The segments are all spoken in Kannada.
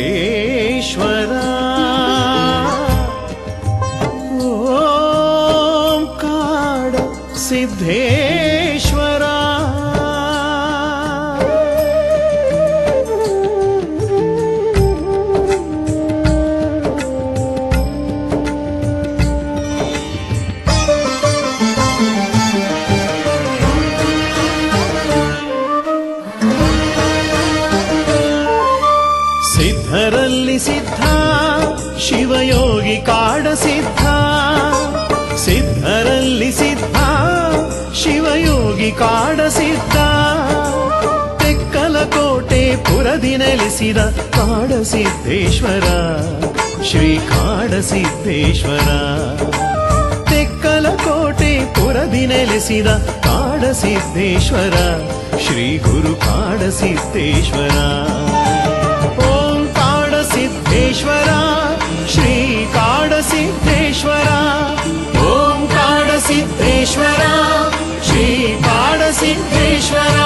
ಕಾಡಸಿದ್ದೇಶ್ವರ ಓಂ ಕಾಡಸಿದ್ದೇಶ್ವರ ಸಿದ್ಧರಲ್ಲಿ ಸಿದ್ಧ ಶಿವಯೋಗಿ ಕಾಡಸಿದ್ಧ ಸಿದ್ಧರಲ್ಲಿ ಸಿದ್ಧ ಶಿವಯೋಗಿ ಕಾಡಸಿದ್ಧ ತೆಕ್ಕಲಕೋಟೆ ಪುರದಿ ನೆಲೆಸಿದ ಕಾಡಸಿದ್ದೇಶ್ವರ ಶ್ರೀ ಕಾಡಸಿದ್ದೇಶ್ವರ ತೆಕ್ಕಲಕೋಟೆ ಪುರದಿ ನೆಲೆಸಿದ ಕಾಡಸಿದ್ದೇಶ್ವರ ಶ್ರೀ ಗುರು ಕಾಡಸಿದ್ದೇಶ್ವರ ಸಿದ್ದೇಶ್ವರ ಶ್ರೀ ಕಾಡಸಿದ್ದೇಶ್ವರ ಓಂ ಕಾಡಸಿದ್ದೇಶ್ವರ ಶ್ರೀ ಕಾಡಸಿದ್ದೇಶ್ವರ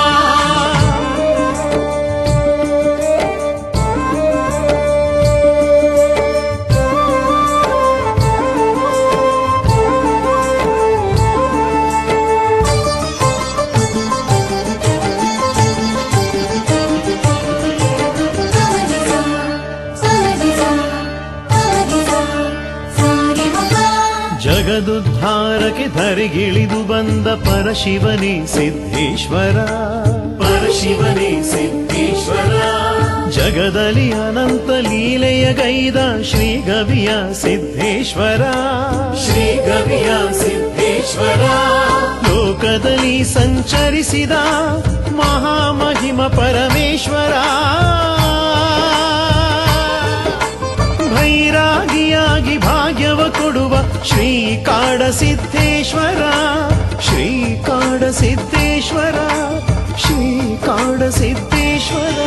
ಜಗದುದ್ಧಾರಕ್ಕೆ ಧರೆಗಿಳಿದು ಬಂದ ಪರಶಿವನೇ ಸಿದ್ದೇಶ್ವರ ಪರಶಿವನೇ ಸಿದ್ದೇಶ್ವರ ಜಗದಲ್ಲಿ ಅನಂತ ಲೀಲೆಯ ಗೈದ ಶ್ರೀಗವಿಯ ಸಿದ್ದೇಶ್ವರ ಶ್ರೀಗವಿಯ ಸಿದ್ದೇಶ್ವರ ಲೋಕದಲ್ಲಿ ಸಂಚರಿಸಿದ ಮಹಾಮಹಿಮ ಪರಮೇಶ್ವರ ಭೈರಾಗಿಯಾಗಿ ಭಾಗ್ಯವ ಕೊಡುವ ಶ್ರೀ ಕಾಡಸಿದ್ದೇಶ್ವರ ಶ್ರೀ ಕಾಡಸಿದ್ದೇಶ್ವರ ಶ್ರೀ ಕಾಡಸಿದ್ದೇಶ್ವರ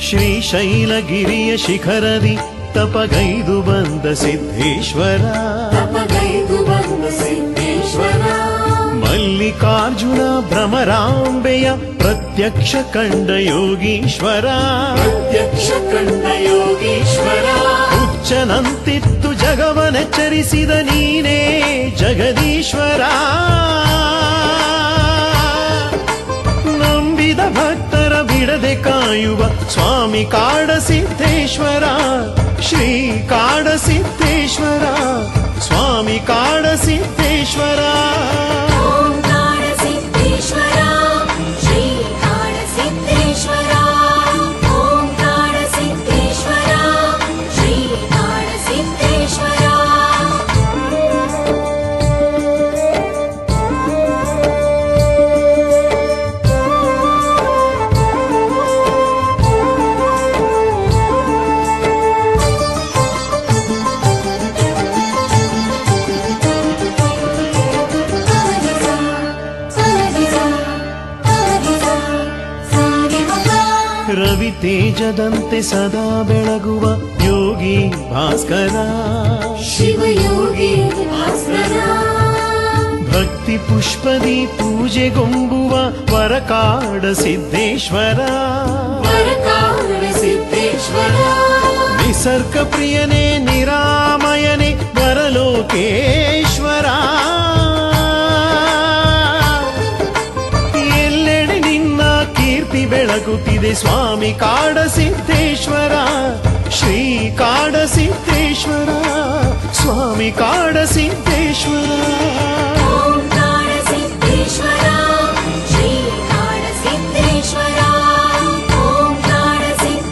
ಶ್ರೀಶೈಲಗಿರಿಯ ಶಿಖರದಿ ತಪಗೈದು ಬಂದ ಸಿದ್ದೇಶ್ವರ ಮಲ್ಲಿಕಾರ್ಜುನ ಭ್ರಮರಾಂಬೆಯ ಪ್ರತ್ಯಕ್ಷ ಕಂಡ ಯೋಗೀಶ್ವರ ಹುಚ್ಚನಂತಿತ್ತು ಜಗವನೆಚ್ಚರಿಸಿದ ನೀನೇ ಜಗದೀಶ್ವರ ನಂಬಿದ ಭಕ್ತರ ಬಿಡದೆ ಕಾಯುವ ಸ್ವಾಮಿ ಕಾಡಸಿದ್ದೇಶ್ವರ ಶ್ರೀ ಕಾಡಸಿದ್ದೇಶ್ವರ ಸ್ವಾಮಿ ಕಾಡಸಿದ್ದೇಶ್ವರ ರವಿ ತೇಜದಂತೆ ಸದಾ ಬೆಳಗುವ ಯೋಗಿ ಭಾಸ್ಕರ ಶಿವಯೋಗಿ ಭಾಸ್ಕರ ಭಕ್ತಿ ಪುಷ್ಪದಿ ಪೂಜೆಗೊಂಬುವ ವರಕಾಡ ಸಿದ್ದೇಶ್ವರ ನಿಸರ್ಗ ಪ್ರಿಯನೇ ನಿರಾಮಯನೇ ವರಲೋಕೇಶ್ವರ ಬೆಳಗುತ್ತಿದೆ ಸ್ವಾಮಿ ಕಾಡಸಿದ್ದೇಶ್ವರ ಶ್ರೀ ಕಾಡಸಿದ್ದೇಶ್ವರ ಸ್ವಾಮಿ ಕಾಡಸಿದ್ದೇಶ್ವರ ಶ್ರೀ ಕಾಡಸಿದ್ದೇಶ್ವರ ಓಂ ಕಾಡಸಿದ್ದೇಶ್ವರ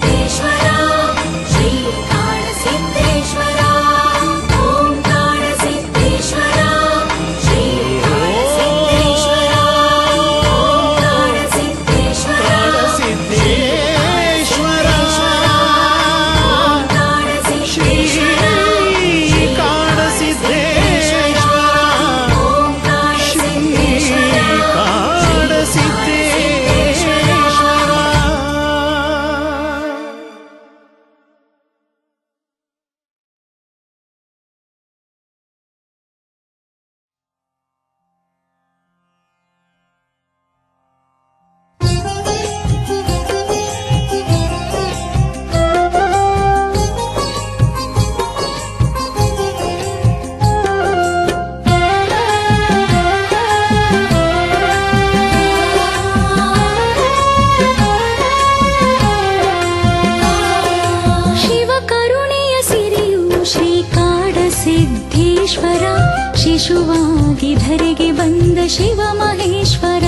ಶಿಶುವಾಗಿ ಧರೆಗೆ ಬಂದ ಶಿವ ಮಹೇಶ್ವರ.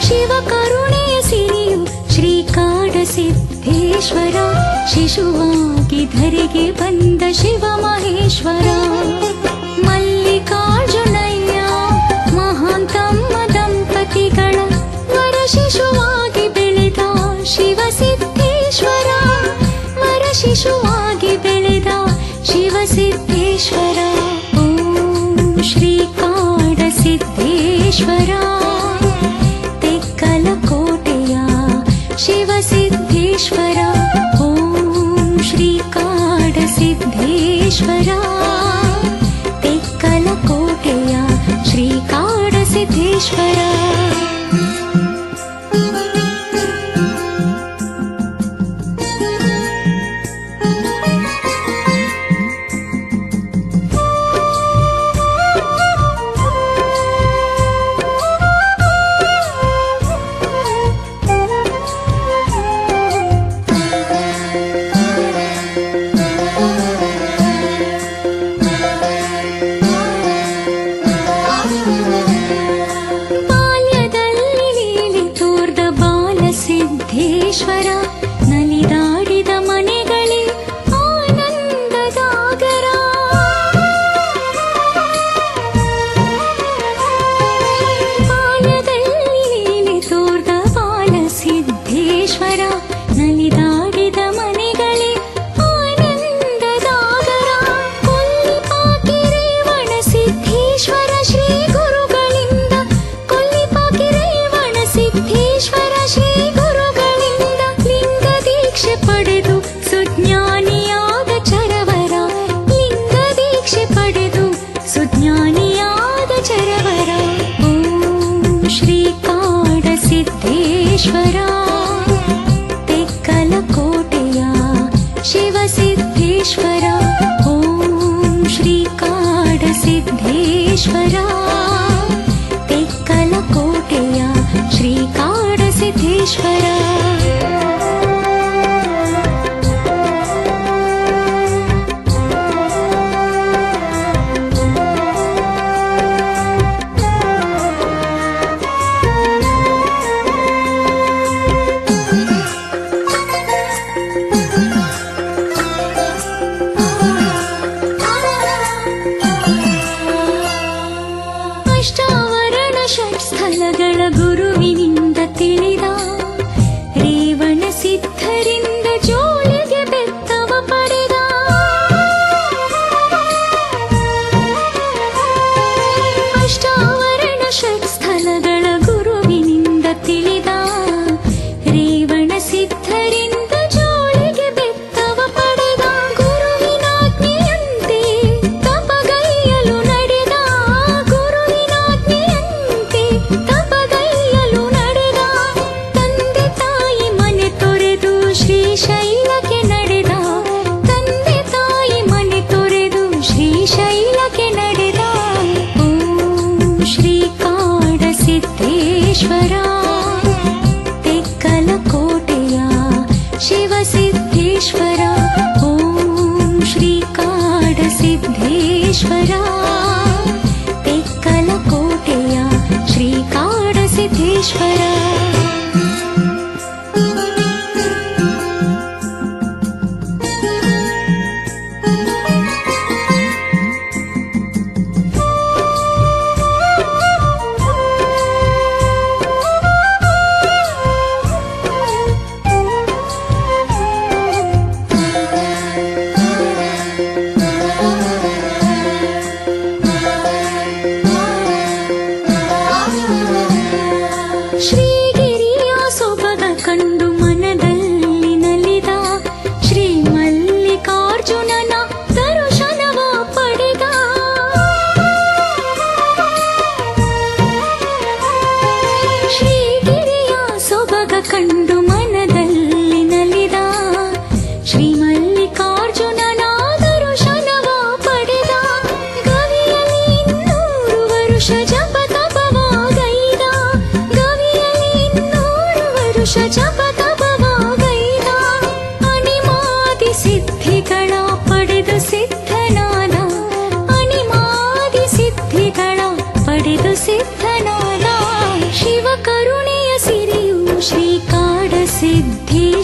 ಶಿವ ಕರುಣೆಯ ಸಿರಿಯು ಶ್ರೀಕಾಡ ಸಿದ್ದೇಶ್ವರ. ಶಿಶುವಾಗಿ ಧರೆಗೆ ಬಂದ ಶಿವ ಮಹೇಶ್ವರ. ಮಲ್ಲಿಕಾರ್ಜುನಯ್ಯ ಮಹಾಂತಮ್ಮ ದಂಪತಿಗಳ ವರ ಶಿಶುವಾಗಿ ಬೆಳೆದ ಶಿವ ಸಿದ್ದೇಶ್ವರ. ವರ ಶಿಶುವಾಗಿ ಬೆಳೆದ ಶಿವ ಸಿದ್ದೇಶ್ವರ. ಶ್ರೀಕಾಡ ಸಿದ್ದೇಶ್ವರ ತೆಕ್ಕಲ ಕೋಟೆಯ ಶಿವ ಸಿದ್ದೇಶ್ವರ. ಓಂ ಶ್ರೀಕಾಡ ಸಿದ್ದೇಶ್ವರ ತೆಕ್ಕಲ ಕೋಟೆಯ ಶ್ರೀಕಾಡ ಸಿದ್ದೇಶ್ವರ. ಸಿದ್ದೇಶ್ವರ ನಲಿದಾಡಿದ ಮನೆಗಳೇ ಆನಂದದಾಗರ. ಬಾಲ್ಯದಲ್ಲಿ ಲೀಲೆ ತೋರ್ದ ಬಾಲ ಸಿದ್ದೇಶ್ವರ ನಲಿದಾಡಿದ ಮನೆಗಳೇ ಆನಂದದಾಗರ. ಕೊಲ್ಲಿಪಾಕಿ ರೇವಣ ಸಿದ್ದೇಶ್ವರ ಶ್ರೀ ಗುರುಗಳಿಂದ. ಕೊಲ್ಲಿಪಾಕಿ ರೇವಣ ಸಿದ್ದೇಶ್ವರ ಶ್ರೀ ಪಡೆದು ಸುಜ್ಞಾನಿಯಾದ ಚರವರ. ಲಿಂಗ ದೀಕ್ಷೆ ಪಡೆದು ಸುಜ್ಞಾನಿಯಾದ ಚರವರ. ಓಂ ಶ್ರೀಕಾಡ ಸಿದ್ದೇಶ್ವರ ತೆಕ್ಕಲ ಕೋಟೆಯ ಶಿವ ಸಿದ್ದೇಶ್ವರ. ಓಂ ಶ್ರೀಕಾಡ ಸಿದ್ದೇಶ್ವರ ತೆಕ್ಕಲ ಕೋಟೆಯ ಶ್ರೀಕಾಡ ಸಿದ್ದೇಶ್ವರ.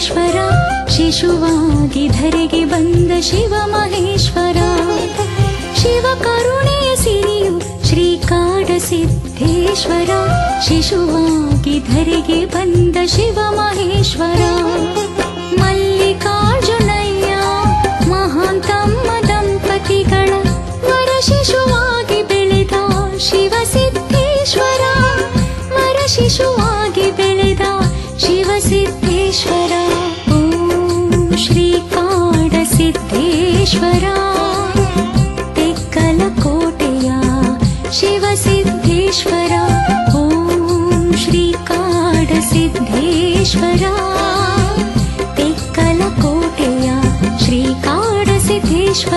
ಸಿದ್ದೇಶ್ವರ ಶಿಶುವಾಗಿ ಧರೆಗೆ ಬಂದ ಶಿವ ಮಹೇಶ್ವರ ಶಿವ ಕರುಣೆಯ ಸಿರಿಯು ಶ್ರೀಕಾಡ ಸಿದ್ದೇಶ್ವರ ಶಿಶುವಾಗಿ ಧರೆಗೆ ಬಂದ ಶಿವ ಮಹೇಶ್ವರ ಮಲ್ಲಿಕಾರ್ಜುನಯ್ಯ ಮಹಾಂತಮ್ಮ ದಂಪತಿಗಳ ವರ ಶಿಶುವಾಗಿ ಬೆಳೆದ ಶಿವ ಸಿದ್ದೇಶ್ವರ ವರ ಶಿಶುವಾಗಿ ಬೆಳೆದ ಶಿವ ಸಿದ್ದೇಶ್ವರ ಓಂ ಶ್ರೀಕಾಡ ಸಿದ್ದೇಶ್ವರ ತೆಕ್ಕಲ ಕೋಟೆಯ ಶಿವ ಸಿದ್ದೇಶ್ವರ ಓಂ ಶ್ರೀಕಾಡ ಸಿದ್ದೇಶ್ವರ ತೆಕ್ಕಲ ಕೋಟೆಯ ಶ್ರೀಕಾಡ ಸಿದ್ದೇಶ್ವರ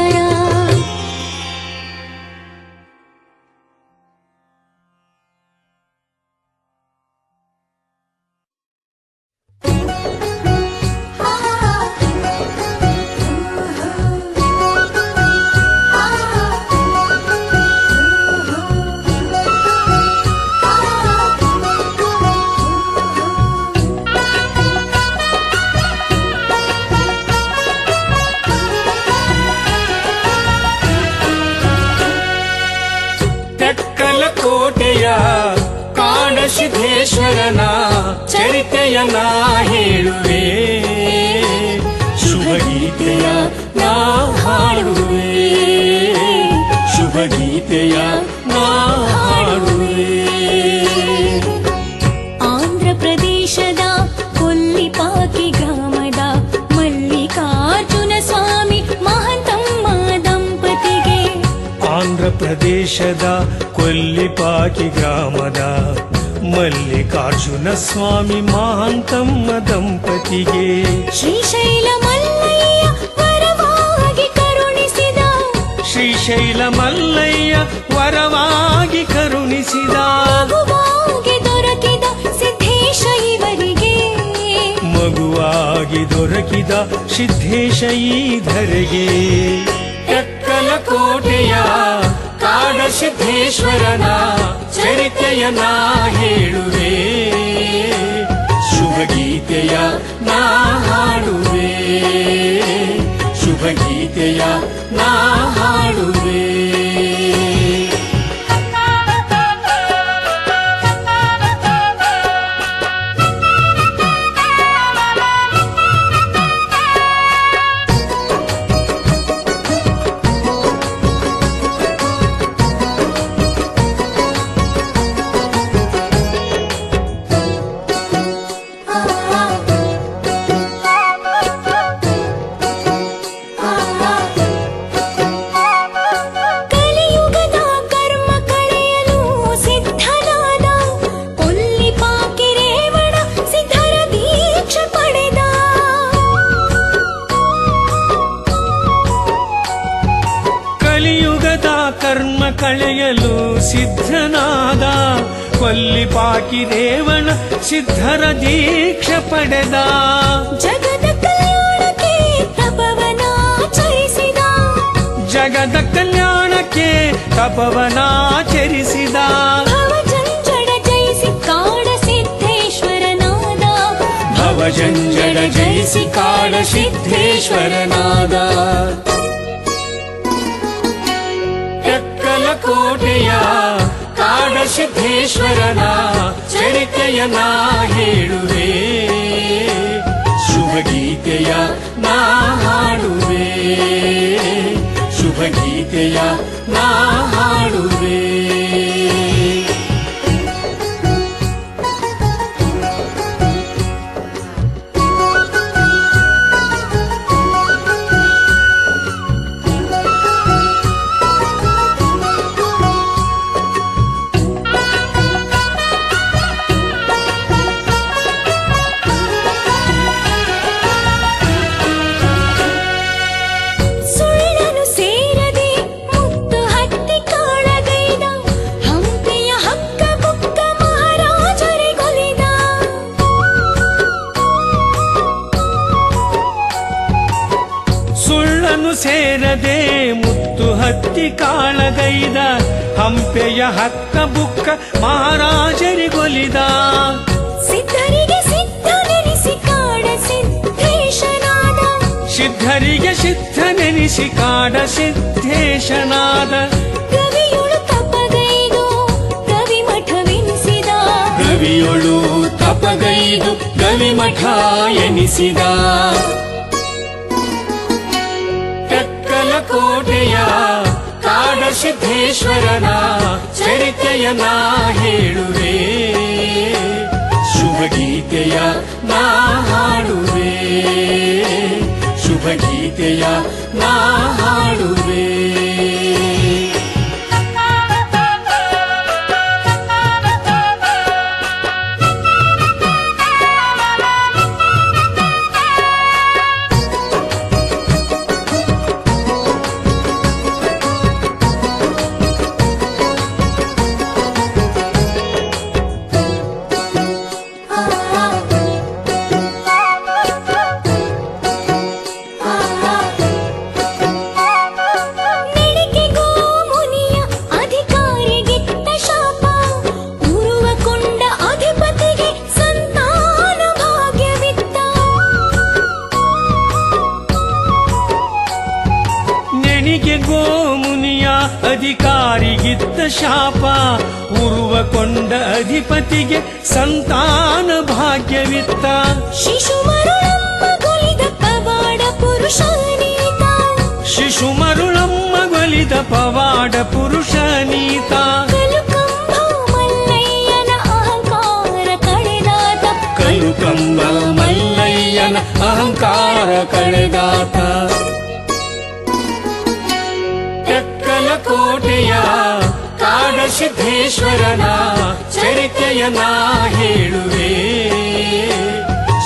ಕೋಟೆಯ ಕಾಡಸಿದ್ದೇಶ್ವರನ ಚರಿತೆಯ ನಾ ಹೇಳುವೆ ಶುಭ ಗೀತೆಯ ನಾ ಹಾಡುವೆ ಶುಭ ಗೀತೆಯ ನಾ ಹಾಡುವೆ ಆಂಧ್ರ ಪ್ರದೇಶದ ಕೊಲ್ಲಿಪಾಕಿ ಗ್ರಾಮದ ಮಲ್ಲಿಕಾರ್ಜುನ ಸ್ವಾಮಿ ಮಹಂತಮ್ಮ ದಂಪತಿಗೆ ಆಂಧ್ರ ಪ್ರದೇಶದ ಕೊಲ್ಲಿಪಾಕಿ ಗ್ರಾಮದ ಮಲ್ಲಿಕಾರ್ಜುನ ಸ್ವಾಮಿ ಮಹಾಂತಮ್ಮ ದಂಪತಿಗೆ ಶ್ರೀಶೈಲ ಮಲ್ಲಯ್ಯ ವರವಾಗಿ ಕರುಣಿಸಿದ ಶ್ರೀಶೈಲ ಮಲ್ಲಯ್ಯ ವರವಾಗಿ ಕರುಣಿಸಿದ ಮಗುವಾಗಿ ದೊರಕಿದ ಸಿದ್ದೇಶ ಇವರಿಗೆ ಮಗುವಾಗಿ ದೊರಕಿದ ಸಿದ್ದೇಶ ಈ ಧರೆಗೆ ತೆಕ್ಕಲ ಕೋಟೆಯ ಕಾಡಸಿದ್ದೇಶ್ವರನ ಚರಿತೆಯ ನಾ ಹೇಳುವೆ ಶುಭ ಗೀತೆಯ ನಾ ಹಾಡುವೆ ಶುಭ ಗೀತೆಯ ನಾ ಹಾಡುವೆ ಕಲಿಯುಗದ ಕರ್ಮ ಕಳೆಯಲು ಸಿದ್ಧನಾದ ಕೊಲ್ಲಿಪಾಕಿ ರೇವಣ ಸಿದ್ಧರ ದೀಕ್ಷೆ ಪಡೆದ ಕಲಿಯುಗದ ಕರ್ಮ ಕಳೆಯಲು ಸಿದ್ಧನಾದ ಕೊಲ್ಲಿಪಾಕಿ ರೇವಣ ಸಿದ್ಧರ ದೀಕ್ಷೆ ಪಡೆದ ಜಗದ ಕಲ್ಯಾಣಕ್ಕೆ ತಪವನಾಚರಿಸಿದ ಜಗದ ಕಲ್ಯಾಣಕ್ಕೆ ತಪವನಾಚರಿಸಿದ ಭವಜಂಜಡ ಜಯಿಸಿ ಕಾಡ ಸಿದ್ದೇಶ್ವರನಾದ ಭವಜಂಜಡ ಜಯಿಸಿ ಕಾಡ ಸಿದ್ದೇಶ್ವರನಾದ ತೆಕ್ಕಲ ಕೋಟೆಯ ಕಾಡಸಿದ್ದೇಶ್ವರನ ಚರಿತೆಯ ನಾ ಹೇಳುವೆ ಶುಭ ಗೀತೆಯ ನಾ ಹಾಡುವೆ ಶುಭ ಗೀತೆಯ ನಾ ಹಾಡುವೆ ಸುಳ್ಳನು ಸೇರದೆ ಮುತ್ತು ಹತ್ತಿ ಕಾಳಗೈದ ಹಂಪಿಯ ಹಕ್ಕ ಬುಕ್ಕ ಮಹಾರಾಜರಿಗೊಲಿದ ಸುಳ್ಳನು ಸೇರದೆ ಮುತ್ತು ಹತ್ತಿ ಕಾಳಗೈದ ಹಂಪೆಯ ಹಕ್ಕ ಬುಕ್ಕ ಮಹಾರಾಜರಿಗೊಲಿದ ಸಿದ್ಧರಿಗೆ ಸಿದ್ಧನೆನಿಸಿ ಕಾಡ ಸಿದ್ದೇಶ್ವರ ಸಿದ್ಧರಿಗೆ ಸಿದ್ಧನೆನಿಸಿ ಕಾಡ ಸಿದ್ಧೇಶನಾದ ಗವಿಯೊಳು ತಪಗೈದು ಗವಿಮಠವೆನಿಸಿದ ಗವಿಯೊಳು ತಪಗೈದು ಗವಿಮಠ ಎನಿಸಿದ ತೆಕ್ಕಲ ಕೋಟೆಯ ಕಾಡ ಸಿದ್ಧೇಶ್ವರನ ಚರಿತೆಯನ ಹೇಳುವೆ ಶುಭ ಗೀತೆಯ ನಾ ಹಾಡುವೆ ಶುಭ ಗೀತೆಯ ನಾ ಹಾಡುವೆ ನೆಡಿಗೆಗೋ ಮುನಿಯ ಅಧಿಕಾರಿಗಿತ್ತ ಶಾಪ ಉರುವ ಕೊಂಡ ಅಧಿಪತಿಗೆ ಸಂತಾನ ಭಾಗ್ಯವಿತ್ತ ನೆನಿಗೆ ಗೋಮುನಿಯ ಅಧಿಕಾರಿಗಿದ್ದ ಶಾಪ ಉರುವ ಕೊಂಡ ಅಧಿಪತಿಗೆ ಸಂತಾನ ಭಾಗ್ಯವಿತ್ತ ಶಿಶು ಮರುಳಮ್ಮಗೊಲಿದ ಪವಾಡ ಪುರುಷನೀತ ಶಿಶು ಮರುಳಮ್ಮಗೊಲಿದ ಪವಾಡ ಪುರುಷನೀತ ಕಲುಕಂಬ ಮಲ್ಲಯ್ಯನ ಅಹಂಕಾರ ಕಳೆದಾತ ಕಲುಕಂಬ ಮಲ್ಲಯ್ಯನ ಅಹಂಕಾರ ಕಳೆದಾತ ತೆಕ್ಕಲ ಕೋಟೆಯ ಕಾಡ ಸಿದ್ಧೇಶ್ವರನ ಚರಿತೆಯನ ಹೇಳುವೆ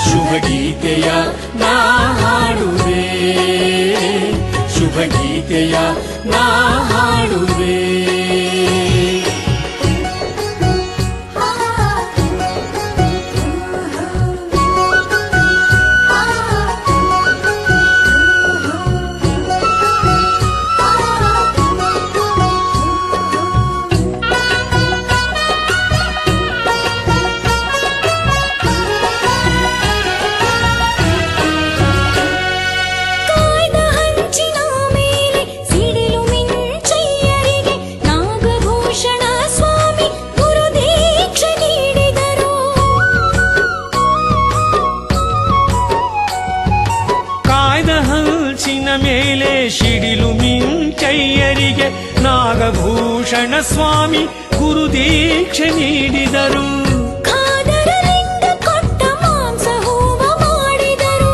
ಶುಭ ಗೀತೆಯ ನಾ ಹಾಡುವೆ ಶುಭ ಗೀತೆಯ ನಾ ಹಾಡುವೆ ಕಾಯ್ದ ಹಂಚಿನ ಮೇಲೆ ಸಿಡಿಲು ಮಿಂಚಯ್ಯರಿಗೆ ನಾಗಭೂಷಣ ಸ್ವಾಮಿ ಗುರುದೀಕ್ಷೆ ನೀಡಿದರು ಕಾಯ್ದ ಹಲ್ಚಿನ ಮೇಲೆ ಸಿಡಿಲು ಮಿಂಚಯ್ಯರಿಗೆ ನಾಗಭೂಷಣ ಸ್ವಾಮಿ ಗುರುದೀಕ್ಷೆ ನೀಡಿದರು ಖಾದರಲಿಂಗ ಕೊಟ್ಟ ಮಾಂಸ ಹೂವ ಮಾಡಿದರು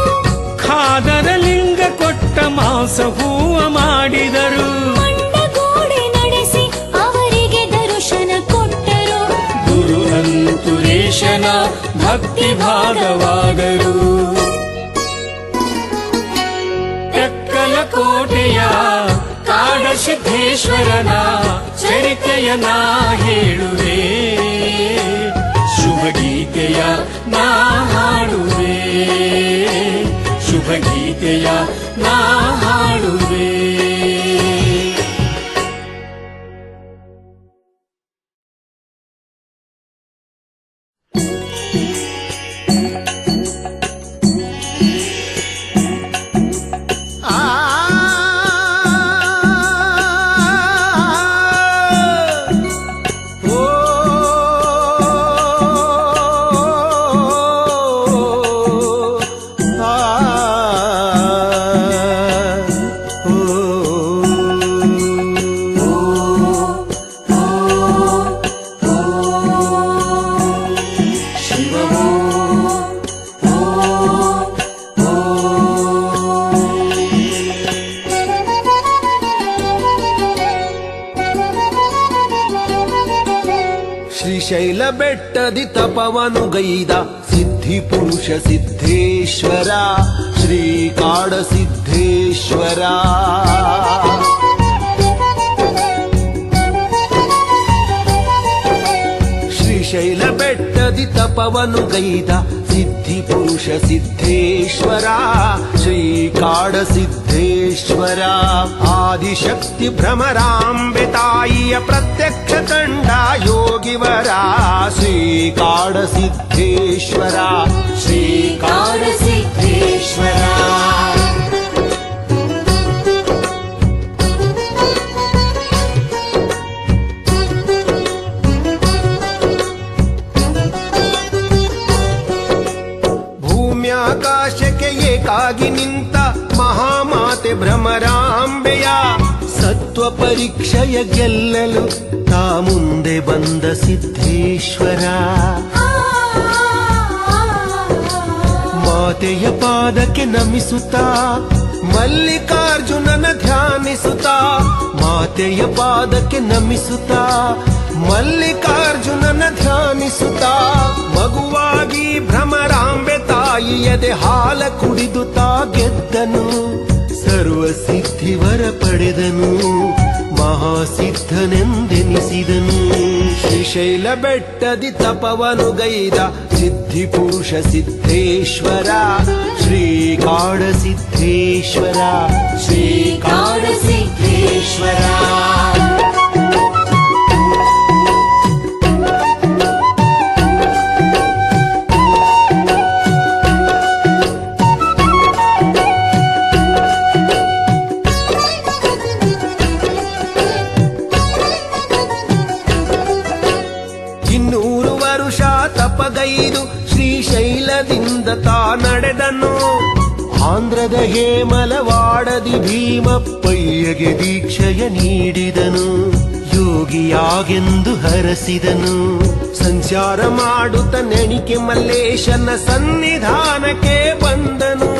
ಖಾದರ ಲಿಂಗ ಕೊಟ್ಟ ಮಾಂಸ ಹೂವ ಮಾಡಿದರು ಮಂಡಗೋಡೆ ನಡೆಸಿ ಅವರಿಗೆ ದರ್ಶನ ಕೊಟ್ಟರು ಗುರು ಅಂತುರೇಶನ ಭಕ್ತಿ ಭಾಗವಾದರು ತೆಕ್ಕಲ ಕೋಟೆಯ ಕಾಡ ಸಿದ್ಧೇಶ್ವರನ ಚರಿತೆಯನ ಹೇಳುವೆ ಶುಭ ಗೀತೆಯ ನಾ ಹಾಡುವೆ ಶುಭ ಗೀತೆಯ ನಾ ಹಾಡುವೆ ಶ್ರೀಶೈಲ ಬೆಟ್ಟದಿ ತಪವನು ಗೈದ ಸಿದ್ಧಿ ಪುರುಷ ಸಿದ್ಧೇಶ್ವರ ಶ್ರೀಕಾಡ ಸಿದ್ಧೇಶ್ವರ ಶ್ರೀಶೈಲ ಬೆಟ್ಟದಿ ತಪವನು ಗೈದ ಸಿದ್ಧಿ ಪುರುಷ ಸಿದ್ಧೇಶ್ವರ ಶ್ರೀಕಾಡ ಸಿದ್ಧೇಶ್ವರ ಆದಿಶಕ್ತಿ ಭ್ರಮರಾಂಬೆ ತಾಯಿಯ ಪ್ರತ್ಯಕ್ಷ ಕಂಡ ಯೋಗಿವರ ಶ್ರೀಕಾಡ ಸಿದ್ಧೇಶ್ವರ ಶ್ರೀಕಾಡ ಸಿದ್ಧೇಶ್ವರ ನಿಂತ ಮಹಾಮಾತೆ ಭ್ರಮರಾಂಬೆಯ ಸತ್ವ ಪರೀಕ್ಷೆಯ ಗೆಲ್ಲಲು ತಾ ಮುಂದೆ ಬಂದ ಸಿದ್ಧೇಶ್ವರ. ಮಾತೆಯ ಪಾದಕ್ಕೆ ನಮಿಸುತ್ತಾ ಮಲ್ಲಿಕಾರ್ಜುನನ ಧ್ಯಾನಿಸುತ್ತಾ, ಮಾತೆಯ ಪಾದಕ್ಕೆ ನಮಿಸುತ್ತಾ ಮಲ್ಲಿಕಾರ್ಜುನನ ಧ್ಯಾನಿಸುತ್ತಾ, ಮಗುವಾಗಿ ಭ್ರಮರಾಂಬೆ ತಾಯಿಯದೆ ಹಾಲ ಕುಡಿದು ತಾ ಗೆದ್ದನು, ಸರ್ವಸಿದ್ಧಿವರ ಪಡೆದನು, ಮಹಾಸಿದ್ಧನೆಂದೆನಿಸಿದನು. ಶ್ರೀಶೈಲ ಬೆಟ್ಟದಿ ತಪವನು ಗೈದ ಸಿದ್ಧಿ ಪುರುಷ ಸಿದ್ಧೇಶ್ವರ, ಶ್ರೀಕಾಡ ಸಿದ್ಧೇಶ್ವರ, ಶ್ರೀಕಾಡ ಸಿದ್ಧೇಶ್ವರ. ತಪಗೈದು ಶ್ರೀಶೈಲದಿಂದ ತಾ ನಡೆದನು, ಆಂಧ್ರದ ಹೇಮಲವಾಡದಿ ಭೀಮಪ್ಪಯ್ಯಗೆ ದೀಕ್ಷೆಯ ನೀಡಿದನು, ಯೋಗಿಯಾಗೆಂದು ಹರಸಿದನು. ಸಂಚಾರ ಮಾಡುತ್ತ ನೆಣಿಕೆ ಮಲ್ಲೇಶನ ಸನ್ನಿಧಾನಕ್ಕೆ ಬಂದನು,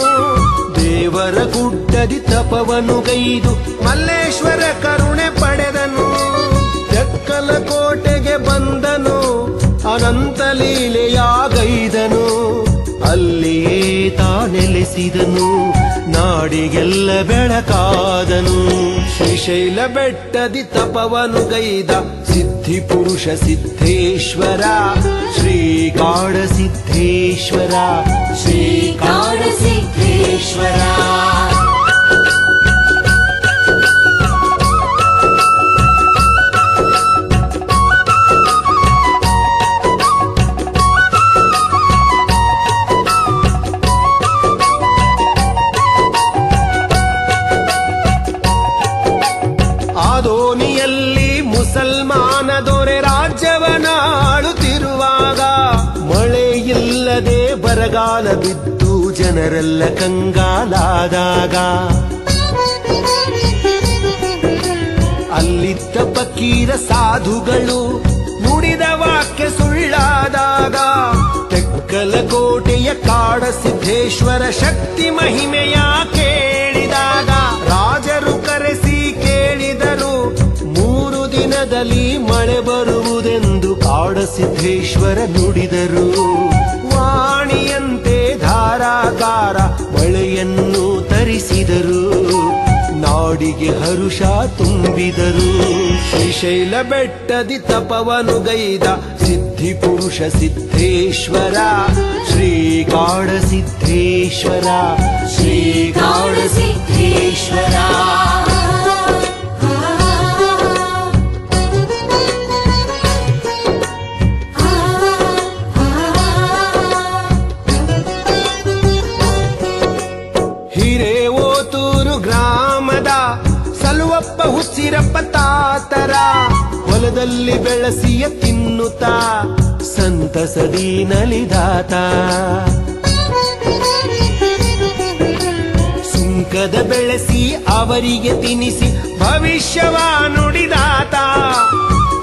ದೇವರ ಗುಡ್ಡದಿ ತಪವನು ಗೈದು ಮಲ್ಲೇಶ್ವರ ಕರುಣೆ ಪಡೆದನು. ತೆಕ್ಕಲ ಕೋಟೆಗೆ ಬಂದನು, ಅನಂತ ಲೀಲೆಯಾಗೈದನು, ಅಲ್ಲಿಯೇ ತಾ ನೆಲೆಸಿದನು, ನಾಡಿಗೆಲ್ಲ ಬೆಳಕಾದನು. ಶ್ರೀಶೈಲ ಬೆಟ್ಟದಿ ತಪವನು ಗೈದ ಸಿದ್ಧಿ ಪುರುಷ ಸಿದ್ಧೇಶ್ವರ, ಶ್ರೀಕಾಡ ಸಿದ್ಧೇಶ್ವರ, ಶ್ರೀಕಾಡ ಸಿದ್ಧೇಶ್ವರ. ಆದೋನಿಯಲ್ಲಿ ಮುಸಲ್ಮಾನ ದೊರೆ ರಾಜ್ಯವನಾಳುತ್ತಿರುವಾಗ, ಮಳೆಯಿಲ್ಲದೆ ಬರಗಾಲ ಬಿದ್ದು ಜನರೆಲ್ಲ ಕಂಗಾಲಾದಾಗ, ಅಲ್ಲಿದ್ದ ಫಕೀರ ಸಾಧುಗಳು ನುಡಿದ ವಾಕ್ಯ ಸುಳ್ಳಾದಾಗ, ತೆಕ್ಕಲ ಕೋಟೆಯ ಕಾಡ ಸಿದ್ಧೇಶ್ವರ ಶಕ್ತಿ ಮಹಿಮೆಯ ಕೇಳಿದಾಗ, ರಾಜರು ಕರೆಸಿ ಕೇಳಿದರು 3 ದಿನದಲ್ಲಿ ಮಳೆ ಬರುವುದೆಂದು ಕಾಡ ಸಿದ್ಧೇಶ್ವರ ನುಡಿದರು. ವಾಣಿಯಂತೆ ಧಾರಾಕಾರ ಮಳೆಯನ್ನು ತರಿಸಿದರು, ನಾಡಿಗೆ ಹರುಷ ತುಂಬಿದರು. ಶ್ರೀಶೈಲ ಬೆಟ್ಟದಿ ತಪವನು ಗೈದ ಸಿದ್ಧಿ ಪುರುಷ ಸಿದ್ಧೇಶ್ವರ, ಶ್ರೀಕಾಡ ಸಿದ್ಧೇಶ್ವರ, ಶ್ರೀಕಾಡ ಸಿದ್ಧೇಶ್ವರ. ಹಿರೇಓತೂರು ಗ್ರಾಮದ ಸಲುವಪ್ಪ ಹುಚ್ಚಿರಪ್ಪ ತಾತರ, ಹೊಲದಲ್ಲಿ ಬೆಳಸಿಯ ತಿನ್ನುತ್ತಾ ಸಂತಸದಿ ನಲಿದಾತ, ಸುಂಕದ ಬೆಳೆಸಿ ಅವರಿಗೆ ತಿನಿಸಿ ಭವಿಷ್ಯವ ನುಡಿದಾತ,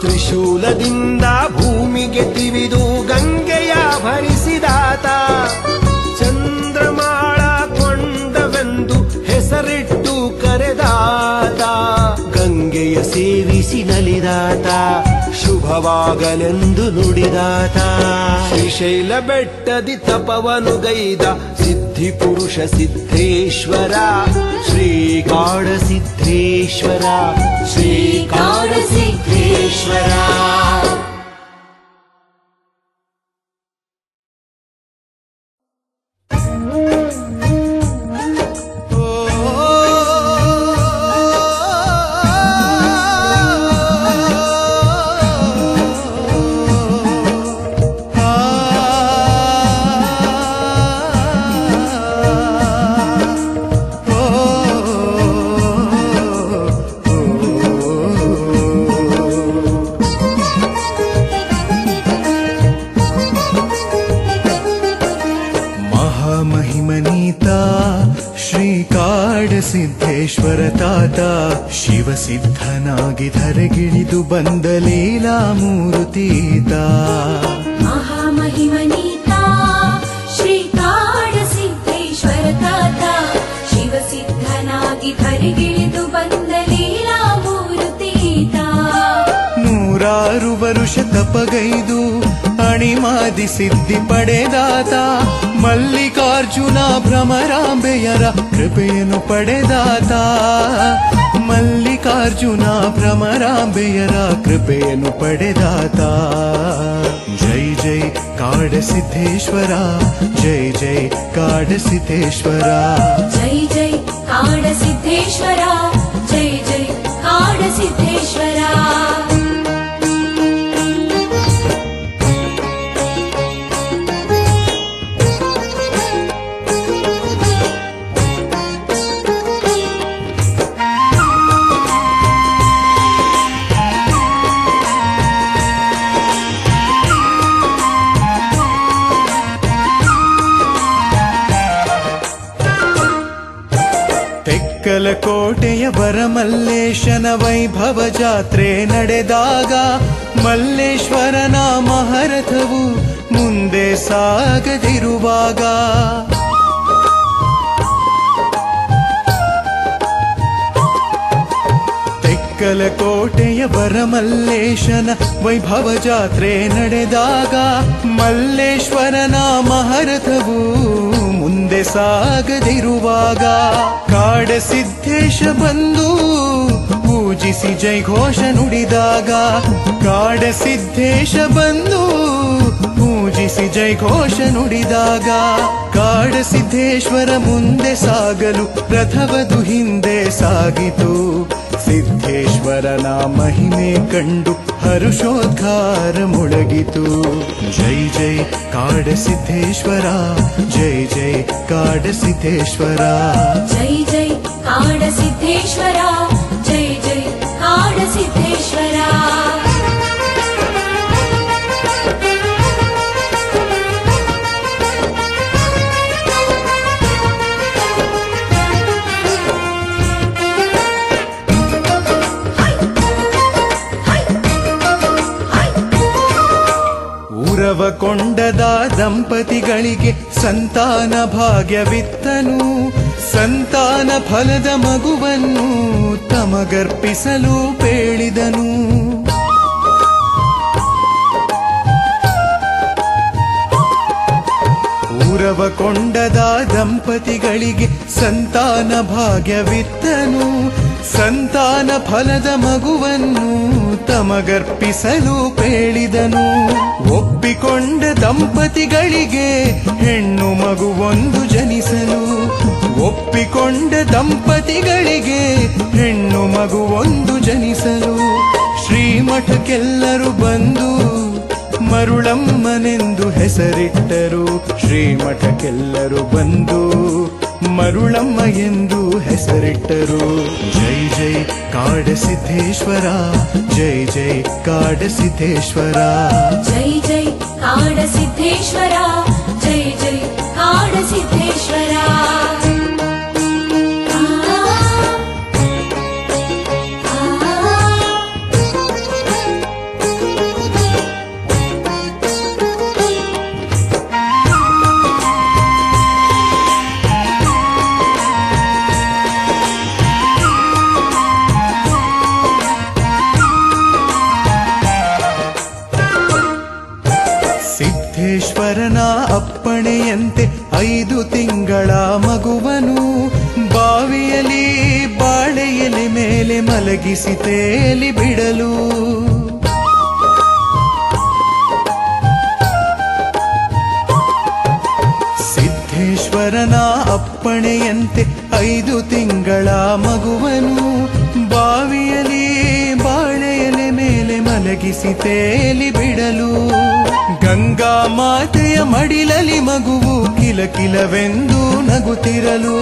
ತ್ರಿಶೂಲದಿಂದ ಭೂಮಿಗೆ ತಿವಿದು ಗಂಗೆಯ ಭರಿಸಿದಾತ, ಚಂದ್ರಮಾಳ ಕೊಂಡವೆಂದು ಹೆಸರಿಟ್ಟು ಕರೆದಾತ, ಗಂಗೆಯ ಸೇವಿಸಿ ನಲಿದಾತ, ಶುಭವಾಗಲೆಂದು ನುಡಿದಾತ. ಶ್ರೀಶೈಲ ಬೆಟ್ಟದಿ ತಪವನು ಗೈದ ಸಿದ್ಧಿ ಪುರುಷ ಸಿದ್ಧೇಶ್ವರ, ಶ್ರೀಕಾಡ ಸಿದ್ಧೇಶ್ವರ, ಶ್ರೀಕಾಡ ಸಿದ್ಧೇಶ್ವರ. ಕಾಡಸಿದ್ದೇಶ್ವರ ತಾತ ಶಿವಸಿದ್ಧನಾಗಿ ಧರೆಗಿಳಿದು ಬಂದ ಲೀಲಾಮೂರುತೀತ ಮಹಾಮಹಿಮನೀತ ಶ್ರೀ ಕಾಡಸಿದ್ದೇಶ್ವರ ತಾತ ಶಿವಸಿದ್ಧನಾಗಿ ಧರೆಗಿಳಿದು ಬಂದ ಲೀಲಾಮೂರುತೀತ ನೂರಾರು ವರುಷ ತಪಗೈದು ಅಣಿಮಾದಿ ಸಿದ್ಧಿ ಪಡೆದಾತ ಮಲ್ಲಿಕಾರ್ಜುನ ಭ್ರಮರಾಂಬೆಯರ ಕೃಪೆಯನ್ನು ಪಡೆದಾತ ಮಲ್ಲಿಕಾರ್ಜುನ ಭ್ರಮರಾಂಬೆಯರ ಕೃಪೆಯನ್ನು ಪಡೆದಾತ ಜೈ ಜೈ ಕಾಡಸಿದ್ದೇಶ್ವರ ಜೈ ಜೈ ಕಾಡಸಿದ್ದೇಶ್ವರ ಜೈ ಜೈ ಕಾಡಸಿದ್ದೇಶ್ವರ ಜೈ ಜೈ ಕಾಡಸಿದ್ದೇಶ್ವರ ತೆಕ್ಕಲಕೋಟೆಯ ಬರಮಲ್ಲೇಶನ ವೈಭವ ಜಾತ್ರೆ ನಡೆದಾಗ ಮಲ್ಲೇಶ್ವರನ ಮಹಾರಥವು ಮುಂದೆ ಸಾಗದಿರುವಾಗ ತೆಕ್ಕಲಕೋಟೆಯ ಬರಮಲ್ಲೇಶನ ವೈಭವ ಜಾತ್ರೆ ನಡೆದಾಗ ಮಲ್ಲೇಶ್ವರನ ಮಹಾರಥವು ಮುಂದೆ ಸಾಗದಿರುವಾಗ ಕಾಡಸಿದ್ದೇಶ ಬಂದು ಪೂಜಿಸಿ ಜೈಘೋಷ ನುಡಿದಾಗ ಕಾಡಸಿದ್ದೇಶ ಬಂದು ಪೂಜಿಸಿ ಜೈಘೋಷ ನುಡಿದಾಗ ಕಾಡಸಿದ್ದೇಶ್ವರ ಮುಂದೆ ಸಾಗಲು ರಥವದು ಹಿಂದೆ ಸಾಗಿತು ಸಿದ್ದೇಶ್ವರನ ಮಹಿಮೆ ಕಂಡು ಹರುಷೋದ್ಗಾರ ಮೊಳಗಿತು ಜೈ ಜೈ ಕಾಡಸಿದ್ದೇಶ್ವರ ಜೈ ಜೈ ಕಾಡಸಿದ್ದೇಶ್ವರ ಜೈ ಜೈ ಕಾಡಸಿದ್ದೇಶ್ವರ ಜೈ ಜೈ ಕಾಡಸಿದ್ದೇಶ್ವರ ಕೊಂಡದ ದಂಪತಿಗಳಿಗೆ ಸಂತಾನ ಭಾಗ್ಯವಿತ್ತನು ಸಂತಾನ ಫಲದ ಮಗುವನ್ನು ತಮಗರ್ಪಿಸಲು ಬೇಡಿದನು ಕೊಂಡದ ದಂಪತಿಗಳಿಗೆ ಸಂತಾನ ಭಾಗ್ಯವಿತ್ತನು ಸಂತಾನ ಫಲದ ಮಗುವನ್ನು ತಮಗರ್ಪಿಸಲು ಬೇಡಿದನು ಒಪ್ಪಿಕೊಂಡ ದಂಪತಿಗಳಿಗೆ ಹೆಣ್ಣು ಮಗುವೊಂದು ಜನಿಸಲು ಒಪ್ಪಿಕೊಂಡ ದಂಪತಿಗಳಿಗೆ ಹೆಣ್ಣು ಮಗುವೊಂದು ಜನಿಸಲು ಶ್ರೀಮಠಕ್ಕೆಲ್ಲರೂ ಬಂದು ಮರುಳಮ್ಮನೆಂದು ಹೆಸರಿಟ್ಟರು ಶ್ರೀಮಠಕ್ಕೆಲ್ಲರೂ ಬಂದು ಮರುಳಮ್ಮ ಎಂದು ಹೆಸರಿಟ್ಟರು ಜೈ ಜೈ ಕಾಡಸಿದ್ದೇಶ್ವರ ಜೈ ಜೈ ಕಾಡಸಿದ್ದೇಶ್ವರ ಜೈ ಜೈ ಕಾಡಸಿದ್ದೇಶ್ವರ ಜೈ ಜೈ ಕಾಡಸಿದ್ದೇಶ್ವರ ಸಿದ್ದೇಶ್ವರನ ಅಪ್ಪಣೆಯಂತೆ 5 ತಿಂಗಳ ಮಗುವನು ಬಾವಿಯಲ್ಲಿ ಬಾಳೆಯಲೆ ಮೇಲೆ ಮಲಗಿಸಿ ತೇಲಿ ಬಿಡಲು ಸಿದ್ದೇಶ್ವರನ ಅಪ್ಪಣೆಯಂತೆ 5 ತಿಂಗಳ ಮಗುವನು ಬಾವಿಯಲ್ಲಿ ಬಾಳೆಯಲೆ ಮೇಲೆ ಮಲಗಿಸಿ ತೇಲಿ ಬಿಡಲು ಗಂಗಾ ಮಾತೆಯ ಮಡಿಲಲಿ ಮಗುವು ಕಿಲಕಿಲವೆಂದು ನಗುತ್ತಿರಲು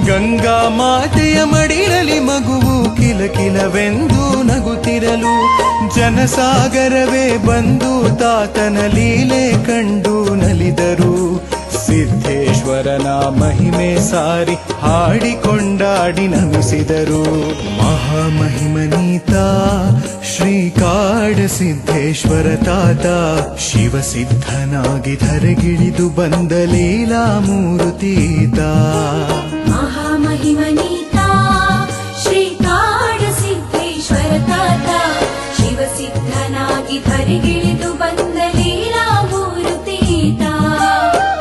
ಗಂಗಾ ಮಾತೆಯ ಮಡಿಲಲಿ ಮಗುವು ಕಿಲಕಿಲವೆಂದು ನಗುತ್ತಿರಲು ಜನಸಾಗರವೇ ಬಂದು ತಾತನ ಲೀಲೆ ಕಂಡು ನಲಿದರು ಸಿದ್ದೇಶ್ವರ ಸಿದ್ಧೇಶ್ವರನ ಮಹಿಮೆ ಸಾರಿ ಹಾಡಿಕೊಂಡಾಡಿ ನಮಿಸಿದರು. ಮಹಾಮಹಿಮನೀತ ಶ್ರೀಕಾಡ ಸಿದ್ಧೇಶ್ವರ ತಾತ ಶಿವಸಿದ್ಧನಾಗಿ ಧರೆಗಿಳಿದು ಬಂದ ಲೀಲಾಮೂರ್ತೀತ. ಮಹಾಮಹಿಮನೀತ ಶ್ರೀಕಾಡ ಸಿದ್ಧೇಶ್ವರ ತಾತ ಶಿವಸಿದ್ಧನಾಗಿ ಧರೆಗಿಳಿದು ಬಂದ ಲೀಲಾಮೂರ್ತೀತ.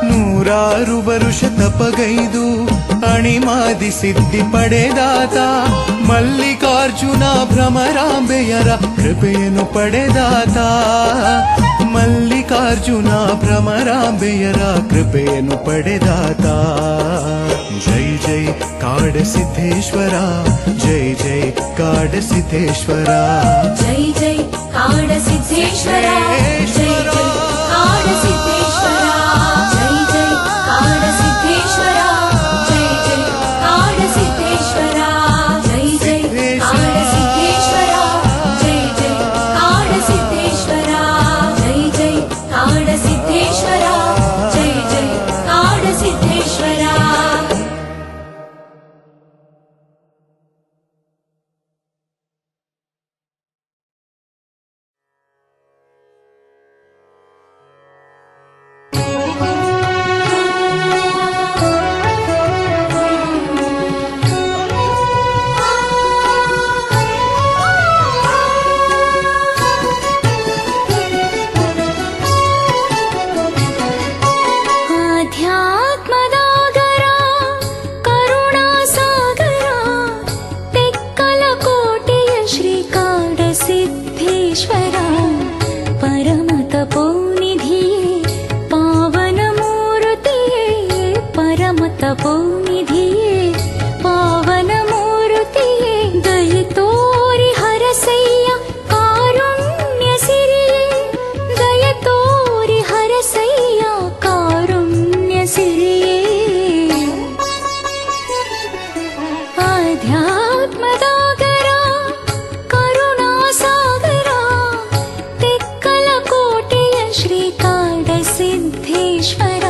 100 ವರುಷ ತಪಗೈದು ಅಣಿಮಾದಿ ಸಿದ್ಧಿ ಪಡೆದಾತ ಮಲ್ಲಿಕಾರ್ಜುನ ಭ್ರಮರಾಂಬೆಯರ ಕೃಪೆಯನ್ನು ಪಡೆದಾತ. ಮಲ್ಲಿಕಾರ್ಜುನ ಭ್ರಮರಾಂಬೆಯರ ಕೃಪೆಯನ್ನು ಪಡೆದಾತ. ಜೈ ಜೈ ಕಾಡ ಸಿದ್ಧೇಶ್ವರ, ಜೈ ಜೈ ಕಾಡ ಸಿದ್ಧೇಶ್ವರ, ಜೈ ಜೈ ಕಾಡ ಸಿದ್ಧೇಶ್ವರ, ಜೈ ಜೈ ಕಾಡ ಸಿದ್ಧೇಶ್ವರ, ಜೈ ಜೈ ಕಾಡ ಸಿದ್ಧೇಶ್ವರ, ಜೈ ಜೈ ಕಾಡ ಸಿದ್ಧೇಶ್ವರ, ಜೈ ಜೈ ಕಾಡ ಸಿದ್ಧೇಶ್ವರ, ಜೈ ಜೈ ಕಾಡ ಸಿದ್ಧೇಶ್ವರ, ಜೈ ಜೈ ಕಾಡ ಸಿದ್ಧೇಶ್ವರ, ಜೈ ಜೈ ಕಾಡ ಸಿದ್ಧೇಶ್ವರ. ಆಧ್ಯಾತ್ಮದಾಗರ ಕರುಣಾಸಾಗರ ತೆಕ್ಕಲಕೋಟೆಯ ಶ್ರೀಕಾಡ ಸಿದ್ಧೇಶ್ವರ ಪರಮ ತಪೋನಿಧಿಯೇ ಪಾವನ ಮೂರುತಿಯೇ ಪರಮ ತಪೋನಿಧಿಯೇ ಪಾವನ ಮೂರುತಿಯೇ ದಯೆ ತೋರಿ ಹರಸಯ್ಯ ಕಾರುಣ್ಯ ಸಿರಿಯೇ ದಯೆ ತೋರಿ ಹರಸಯ್ಯ ಕಾರುಣ್ಯ ಸಿರಿಯೇ. ಆಧ್ಯಾತ್ಮದಾಗರ ಕರುಣಾಸಾಗರ ತೆಕ್ಕಲಕೋಟೆಯ ಶ್ರೀಕಾಡ ಸಿದ್ಧೇಶ್ವರ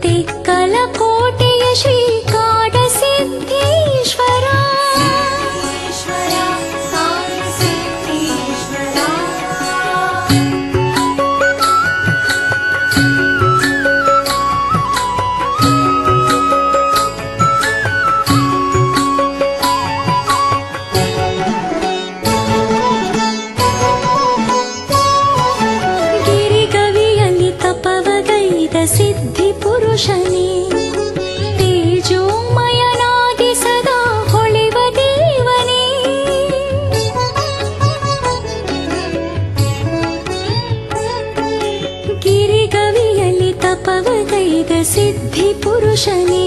ತೆಕ್ಕಲಕೋಟೆಯ ಶ್ರೀಕಾಡ ಸಿದ್ಧೇಶ್ವರ. ಸಿದ್ಧೇಶ್ವರ ಕಾಡ ಸಿದ್ಧೇಶ್ವರ. ಗಿರಿಗವಿಯಲ್ಲಿ ತಪವಗೈದ ಸಿದ್ಧಿ ಪುರುಷನೇ ತೇಜೋಮಯನಾಗಿ ಸದಾ ಹೊಳೆವ ದೇವನೇ. ಗಿರಿಗವಿಯಲ್ಲಿ ತಪವಗೈದ ಸಿದ್ಧಿ ಪುರುಷನೇ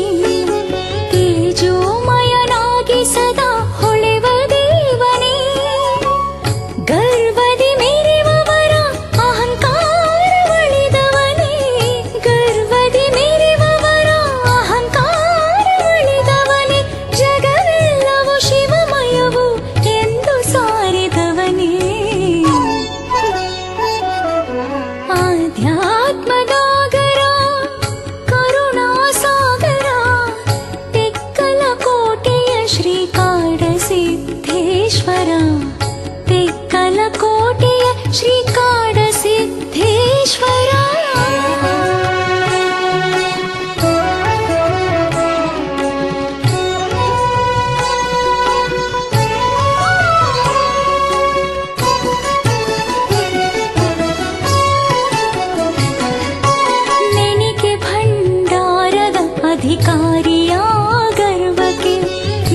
ತೇಜೋಮಯನಾಗಿ ಸದಾ ಹೊಳೆವ ದೇವನೇ. ಗರ್ವದಿ ಮೆರೆವವರ ಅಹಂಕಾರವಳಿದವನೇ ಗರ್ವದಿ ಮೆರೆವವರ ಅಹಂಕಾರವಳಿದವನೇ ಜಗವೆಲ್ಲವೂ ಶಿವಮಯವು ಎಂದು ಸಾರಿದವನೇ. ಆಧ್ಯಾತ್ಮದಾಗರ ಕರುಣಾಸಾಗರ ತೆಕ್ಕಲಕೋಟೆಯ ಶ್ರೀಕಾಡ ಸಿದ್ಧೇಶ್ವರ ತೆಕ್ಕಲಕೋಟೆಯ ಶ್ರೀಕಾಡ ಸಿದ್ಧೇಶ್ವರ. ನೆನಿಕೆ ಭಂಡಾರದ ಅಧಿಕಾರಿಯ ಗರ್ವಕ್ಕೆ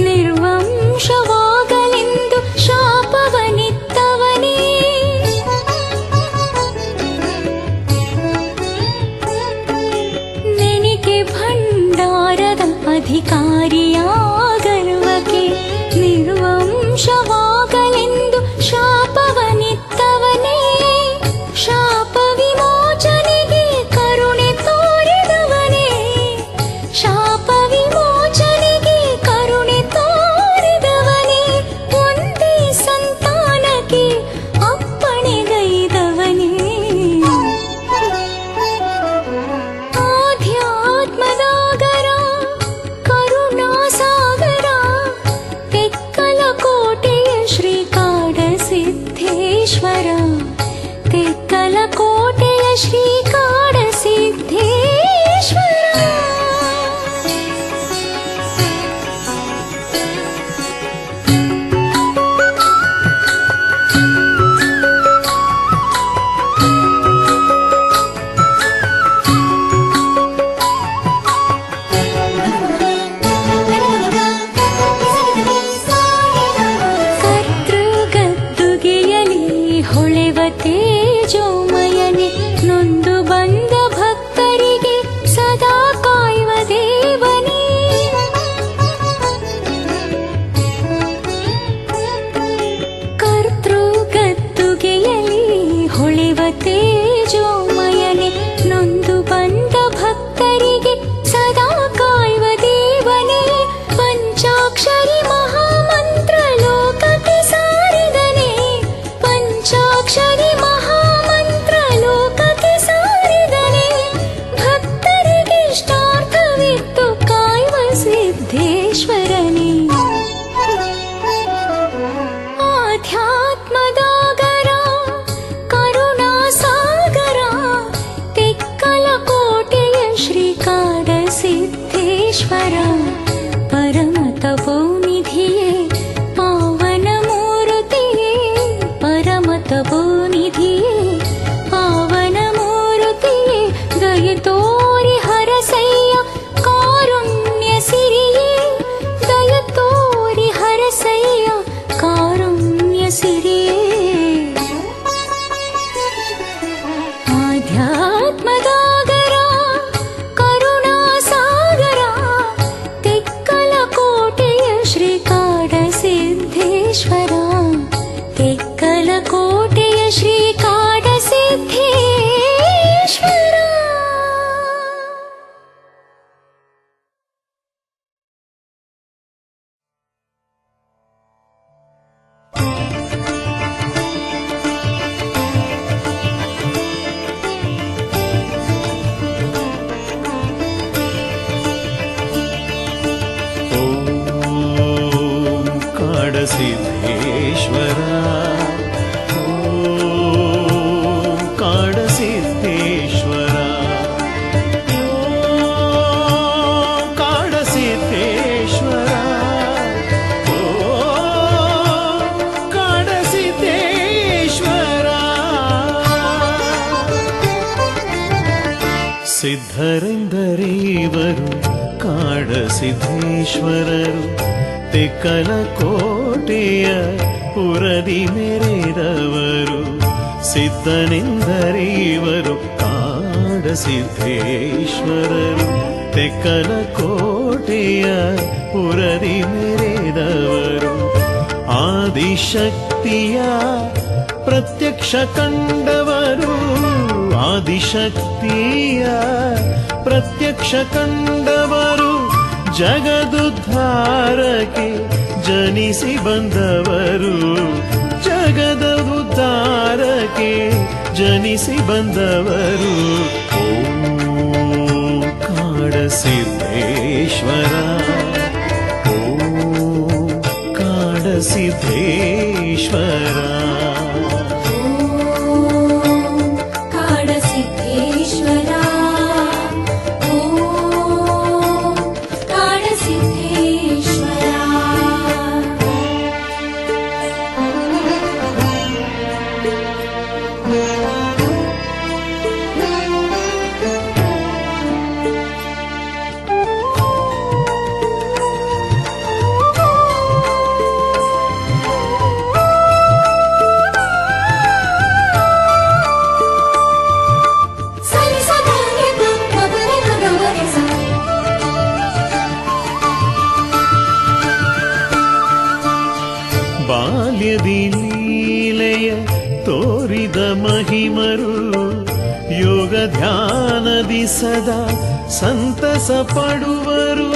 ನಿರ್ವಂಶವಾಗಲೆಂದು ಶಾಪವನಿತ್ತವನೇ. ನೆನಿಕೆ ಭಂಡಾರದ ಅಧಿಕಾರಿಯ ಗರ್ವಕ್ಕೆ ನಿರ್ವಂಶವಾಗಲೆಂದು ಶಾಪವನಿತ್ತವನೇ. ಶಾಪ ವಿಮೋಚನೆಗೆ ಕರುಣೆ ತೋರಿದವನೇ ಶಾಪ ವಿಮೋಚನೆಗೆ ಕರುಣೆ ತೋರಿದವನೇ. ಒಂದೇ ಸಂತಾನಕ್ಕೆ ಅಪ್ಪಣೆಗೈದವನೇ. ಆಧ್ಯಾತ್ಮದ ಸಿದ್ಧೇಶ್ವರನೇ ಆಧ್ಯಾತ್ಮದಾಗರ ಕರುಣಾ ಸಾಗರ ತೆಕ್ಕಲ ಕೋಟೆಯ ಶ್ರೀಕಾಡ ಸಿದ್ಧೇಶ್ವರ ಪರಮ ತಪೋನಿಧಿಯೇ ಪಾವನ ಮೂರುತಿಯೇ ಪರಮ ತಪೋನಿಧಿಯೇ ಪಾವನ ಮೂರುತಿಯೇ ದಯೆ ತೋರಿ ಹರಸಯ್ಯ ಕಾರುಣ್ಯ ಸಿರಿಯೇ ದಯ ತೋರಿ ಹರಸಯ್ಯ ಕಾರುಣ್ಯ ಸಿರಿಯೇ ಆಧ್ಯಾತ್ಮದಾಗರ ಕರುಣಾ ಸಾಗರ ತೆಕ್ಕಲ ಕೋಟೆಯ ಶ್ರೀಕಾಡ ಸಿದ್ಧೇಶ್ವರ ತೆಕ್ಕಲ ಕೋಟೆಯ ಶ್ರೀಕಾಡ ಸಿದ್ಧೇಶ್ವರ ಓಂ ಕಾಡಸಿದ್ದೇಶ್ವರ ಓಂ ಕಾಡಸಿದ್ದೇಶ್ವರ ಓಂ ಕಾಡಸಿದ್ದೇಶ್ವರ ಓಂ ಕಾಡಸಿದ್ದೇಶ್ವರ ಸಿದ್ಧರೆಂದರೇವರು ಕಾಡಸಿದ್ದೇಶ್ವರರು ತೆಕ್ಕಲ ಕೋಟೆಯ ಪುರದಿ ಮೆರೆದವರು ಸಿದ್ಧನೆಂದರೇವರು ಕಾಡಸಿದ್ದೇಶ್ವರರು ತೆಕ್ಕಲ ಕೋಟೆಯ ಪುರದಿ ಮೆರೆದವರು ಆದಿಶಕ್ತಿಯ ಪ್ರತ್ಯಕ್ಷ ಕಂಡವರು ಆದಿಶಕ್ತಿಯ ಪ್ರತ್ಯಕ್ಷ ಕಂಡವರು ಜಗದುದ್ಧಾರಕ್ಕೆ ಜನಿಸಿ ಬಂದವರು ಜಗದುದ್ಧಾರಕ್ಕೆ ಜನಿಸಿ ಬಂದವರು ಓಂ ಕಾಡಸಿದ್ದೇಶ್ವರ ಓಂ ಕಾಡಸಿದ್ದೇಶ್ವರ ಕಾಡಸಿದ್ದೇಶ್ವರ ಓಂ ಕಾಡಸಿದ್ದೇಶ್ವರ ಸರಿ ಸದಾನಿದ ಮಗರೆ ಮಗರೆ ಸ ಬಾಲ್ಯದಿ ಲೀಲೆಯ ತೋರಿದ ಮಹಿಮರು ಯೋಗ ಧ್ಯಾನದಿ ಸದಾ ಸಂತಸ ಪಡುವರು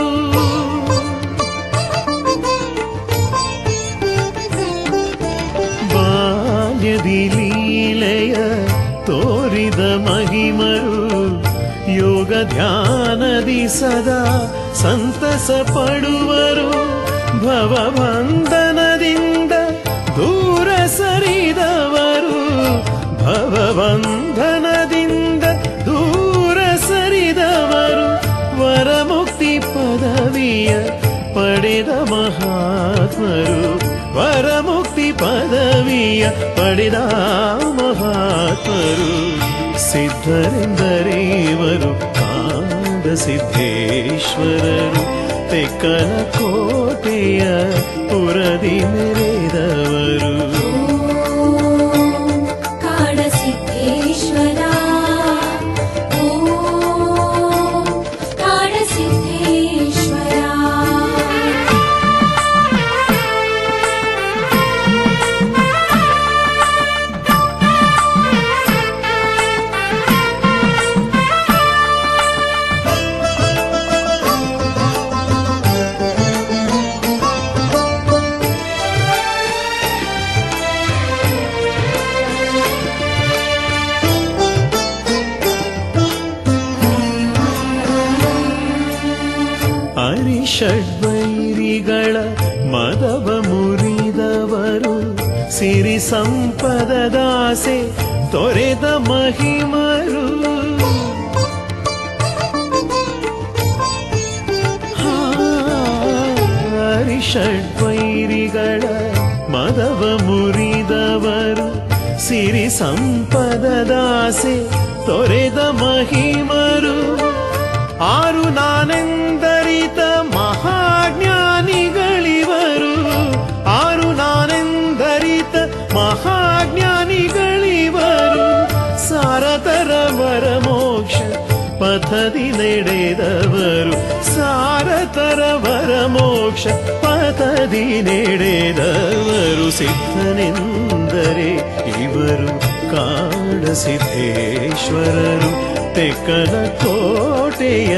ಬಾಲ್ಯದಿ ಲೀಲೆಯ ತೋರಿದ ಮಹಿಮರು ಯೋಗ ಧ್ಯಾನದಿ ಸದಾ ಸಂತಸ ಪಡುವರು ಭವಬಂಧನದಿಂದ ದೂರ ಸರಿದವರು ಭವಬಂಧನದಿಂದ ದೂರ ಸರಿದವರು ವರಮುಕ್ತಿ ಪದವಿಯ ಪಡೆದ ಮಹಾತ್ಮರು ವರಮುಕ್ತಿ ಪದವಿಯ ಪಡೆದ ಮಹಾತ್ಮರು ಸಿದ್ಧರೆಂದರೇವರು ಕಾಡಸಿದ್ದೇಶ್ವರರು ತೆಕ್ಕಲ ಕೋಟೆಯ ಪುರದಿ ಮೆರೆದವರು ಓಂ ಕಾಡಸಿದ್ದೇಶ್ವರ ಓಂ ಕಾಡಸಿದ್ದೇಶ್ವರ ಷಡ್ವೈರಿ ವೈರಿಗಳ ಮದವ ಮುರಿದವರು ಸಿರಿ ಸಂಪದದಾಸೆ ತೊರೆದ ಮಹಿಮರು ಷಡ್ವೈರಿಗಳ ಮದವ ಮುರಿದವರು ಸಿರಿ ಸಂಪದದಾಸೆ ತೊರೆದ ಮಹಿಮರು ಆರು ನಾನೆಂದರಿತ ಮಹಾಜ್ಞಾನಿಗಳಿವರು ಆರು ನಾನೆಂದರಿತ ಮಹಾಜ್ಞಾನಿಗಳಿವರು ಸಾರತರ ವರ ಮೋಕ್ಷ ಪಥದಿ ನಡೆದವರು ಸಾರತರ ವರ ಮೋಕ್ಷ ಪಥದಿ ನಡೆದವರು ಸಿದ್ಧನೆಂದರೆ ಇವರು ಕಾಡಸಿದ್ದೇಶ್ವರರು ತೆಕ್ಕನ ಕೋಟೆಯ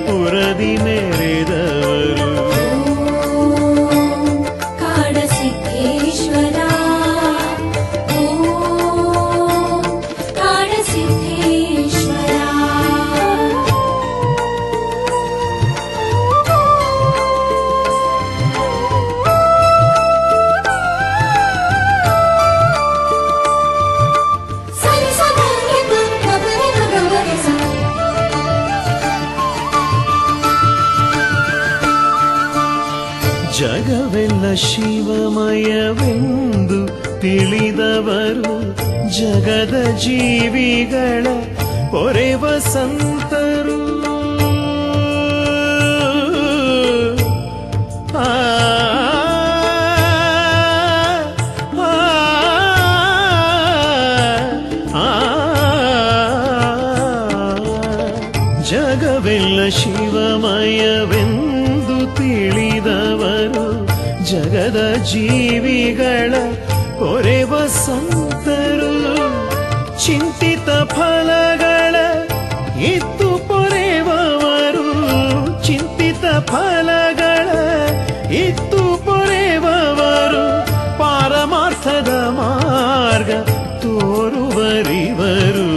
ಪುರದಿ ಮೆರೆದವರು ಓಂ ಕಾಡಸಿದ್ದೇಶ್ವರ ಓಂ ಕಾಡಸಿದ್ದೇಶ್ವರ ಸರಿ ಸದನೆ ಬಬರೆ ಬಬರೆ ಸ ಜಗವೆಲ್ಲ ಶಿವಮಯವೆಂದು ತಿಳಿದವರು ಜಗದ ಜೀವಿಗಳ ಪೊರೆವ ಸಂತರು ಆ, ಆ, ಆ, ಜಗವೆಲ್ಲ ಶಿವಮಯವೆಂದು ತಿಳಿದವರು ಜಗದ ಜೀವಿಗಳ ಪೊರೆವ ಸಂತರು ಚಿಂತಿತ ಫಲಗಳ ಇತ್ತು ಪೊರೆವವರು ಚಿಂತಿತ ಫಲಗಳ ಇತ್ತು ಪೊರೆವವರು ಪಾರಮಾರ್ಥದ ಮಾರ್ಗ ತೋರುವರಿವರು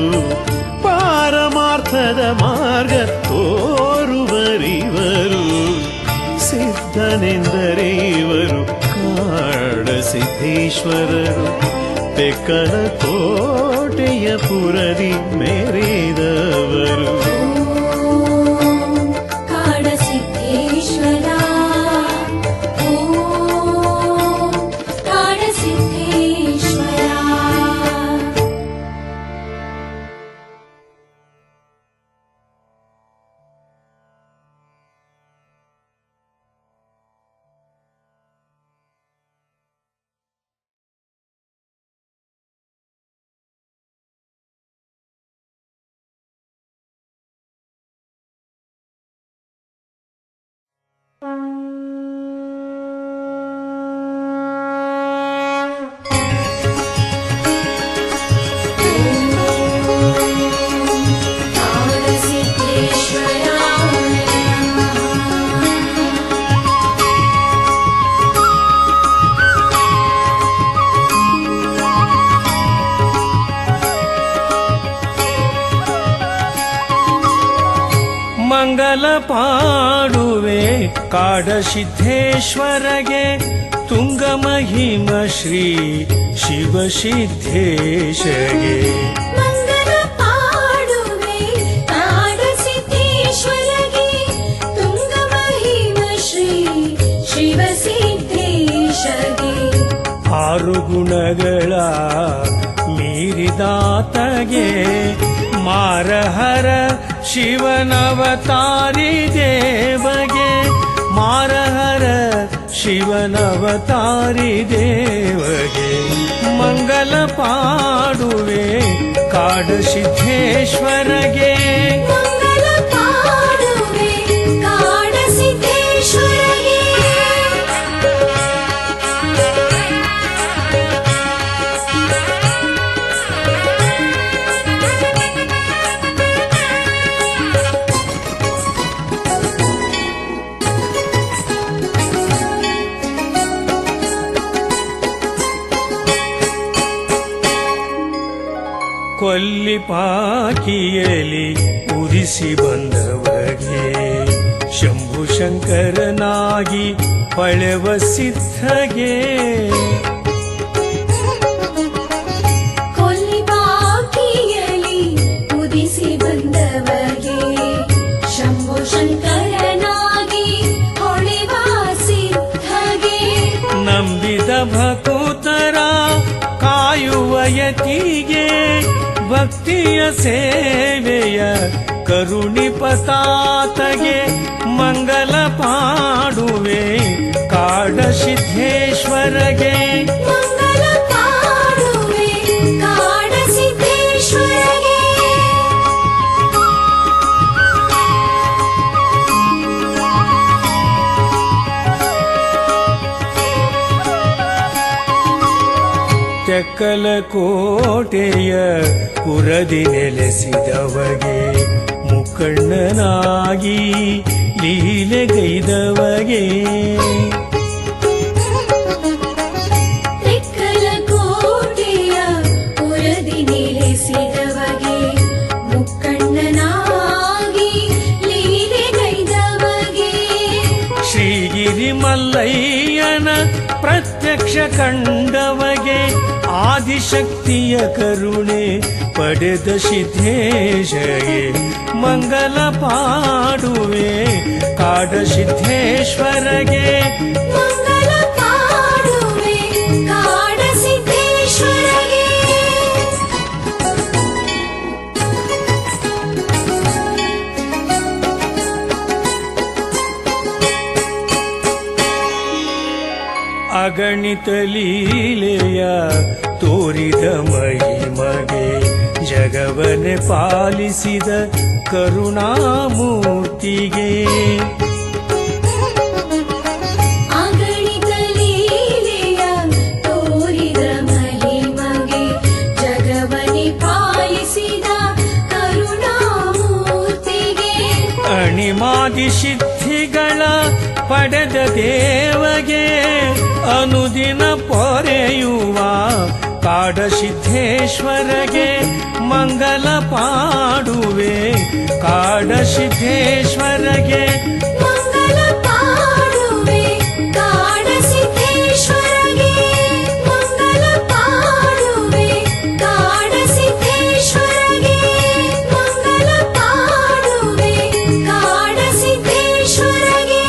ಪಾರಮಾರ್ಥದ ಮಾರ್ಗ ತೋರುವರಿವರು ಸಿದ್ಧನೆಂದರೆ ಇವರು ಕಾಡಸಿದ್ದೇಶ್ವರರು ತೆಕ್ಕನ ಕೋಟೆಯ ಪುರದಿ ಮೆರೆದವರು ಓಂ ಕಾಡಸಿದ್ದೇಶ್ವರ ಓಂ ಕಾಡಸಿದ್ದೇಶ್ವರ ಮಂಗಲ ಪಾಡುವೆ ಕಾಡಸಿದ್ದೇಶ್ವರಗೆ ತುಂಗ ಮಹಿಮ ಶ್ರೀ ಶಿವಸಿದ್ದೇಶಗೆ ಮಂಗಲ ಪಾಡುವೆ ಕಾಡಸಿದ್ದೇಶ್ವರಗೆ ತುಂಗ ಮಹಿಮ ಶ್ರೀ ಶಿವಸಿದ್ದೇಶಗೆ ಆರು ಗುಣಗಳ ಮೀರಿದಾತಗೆ ಮಾರಹರ ಶಿವನವತಾರಿ ದೇವಗೆ ಮಾರಹರ ಶಿವನವತಾರಿ ದೇವಗೆ ಮಂಗಲ ಪಾಡುವೆ ಕಾಡಸಿದ್ದೇಶ್ವರಗೆ ಮಂಗಲ ಪಾಡುವೆ ಕಾಡಸಿದ್ದೇಶ್ವರಗೆ ಕೊಲ್ಲಿಪಾಕಿಯಲಿ ಉರಿಸಿ ಬಂದವಗೆ ಶಂಭು ಶಂಕರನಾಗಿ ಪಳೆವ ಸಿದ್ಧಗೆ ಕೊಲ್ಲಿಬಾಕಿಯಲಿ ಉದಿಸಿ ಬಂದವಗೆ ಶಂಭು ಶಂಕರನಾಗಿ ಹೊಳೆವ ಸಿದ್ಧಗೆ ನಂಬಿದ ಭಕುತರ ಕಾಯುವ ಯತಿಗೆ ಭಕ್ತಿಯ ಸೇವೆಯ ಕರುಣಿಪತಾತಗೆ ಮಂಗಲ ಪಾಡುವೆ ಕಾಡಸಿದ್ಧೇಶ್ವರಗೆ ಮಂಗಲ ಪಾಡುವೆ ಕಾಡಸಿದ್ಧೇಶ್ವರಗೆ ತೆಕ್ಕಲ ಕೋಟೆಯ ಪುರದಿ ನೆಲೆಸಿದವಗೆ ಮುಖಂಡನಾಗಿ ಲೀಲೆಗೈದವಗೆ ತೆಕ್ಕಲ ಕೋಟೆಯ ಪುರದಿ ನೆಲೆಸಿದವಗೆ ಮುಕ್ಕಣ್ಣನಾಗಿ ಲೀಲೆಗೈದವಗೆ ಶ್ರೀಗಿರಿ ಮಲ್ಲಯ್ಯನ ಪ್ರತ್ಯಕ್ಷ ಕಂಡವಗೆ ಆದಿಶಕ್ತಿಯ ಕರುಣೆ ಪಡೆದ ಸಿದ್ಧೇಶಗೆ ಮಂಗಲ ಪಾಡುವೆ ಕಾಡಸಿದ್ಧೇಶ್ವರಗೆ ಮಂಗಲ ಪಾಡುವೆ ಕಾಡಸಿದ್ಧೇಶ್ವರಗೆ ಅಗಣಿತ ಲೀಲೆಯ ತೋರಿದ ಮಹಿಮಗೆ ಜಗವನೆ ಪಾಲಿಸಿದ ಕರುಣಾಮೂರ್ತಿಗೆ ಅಗಣಿತ ಲೀಲೆಯ ತೋರಿದ ಮಹಿಮಗೆ ಜಗವನೆ ಪಾಲಿಸಿದ ಕರುಣಾಮೂರ್ತಿಗೆ ಅಣಿಮಾದಿ ಸಿದ್ಧಿಗಳ ಪಡೆದ ದೇವಗೆ ಅನುದಿನ ಪೊರೆಯುವ ಕಾಡಸಿದ್ಧೇಶ್ವರಗೆ ಮಂಗಲ ಪಾಡುವೆ ಕಾಡಸಿದ್ಧೇಶ್ವರಗೆ ಮಂಗಲ ಪಾಡುವೆ ಕಾಡಸಿದ್ಧೇಶ್ವರಗೆ ಮಂಗಲ ಪಾಡುವೆ ಕಾಡಸಿದ್ಧೇಶ್ವರಗೆ ಮಂಗಲ ಪಾಡುವೆ ಕಾಡಸಿದ್ಧೇಶ್ವರಗೆ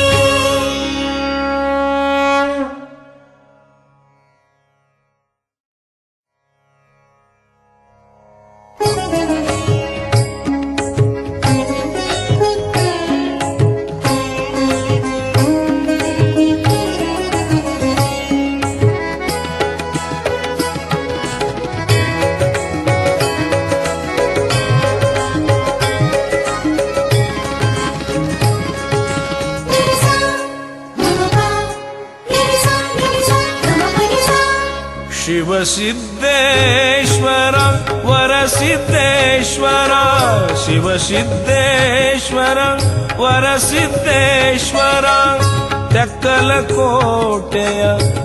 ಶಿವಸಿದ್ದೇಶ್ವರ ವರಸಿದ್ದೇಶ್ವರ ಶಿವಸಿದ್ದೇಶ್ವರ ವರಸಿದ್ದೇಶ್ವರ ತೆಕ್ಕಲ ಕೋಟೆಯ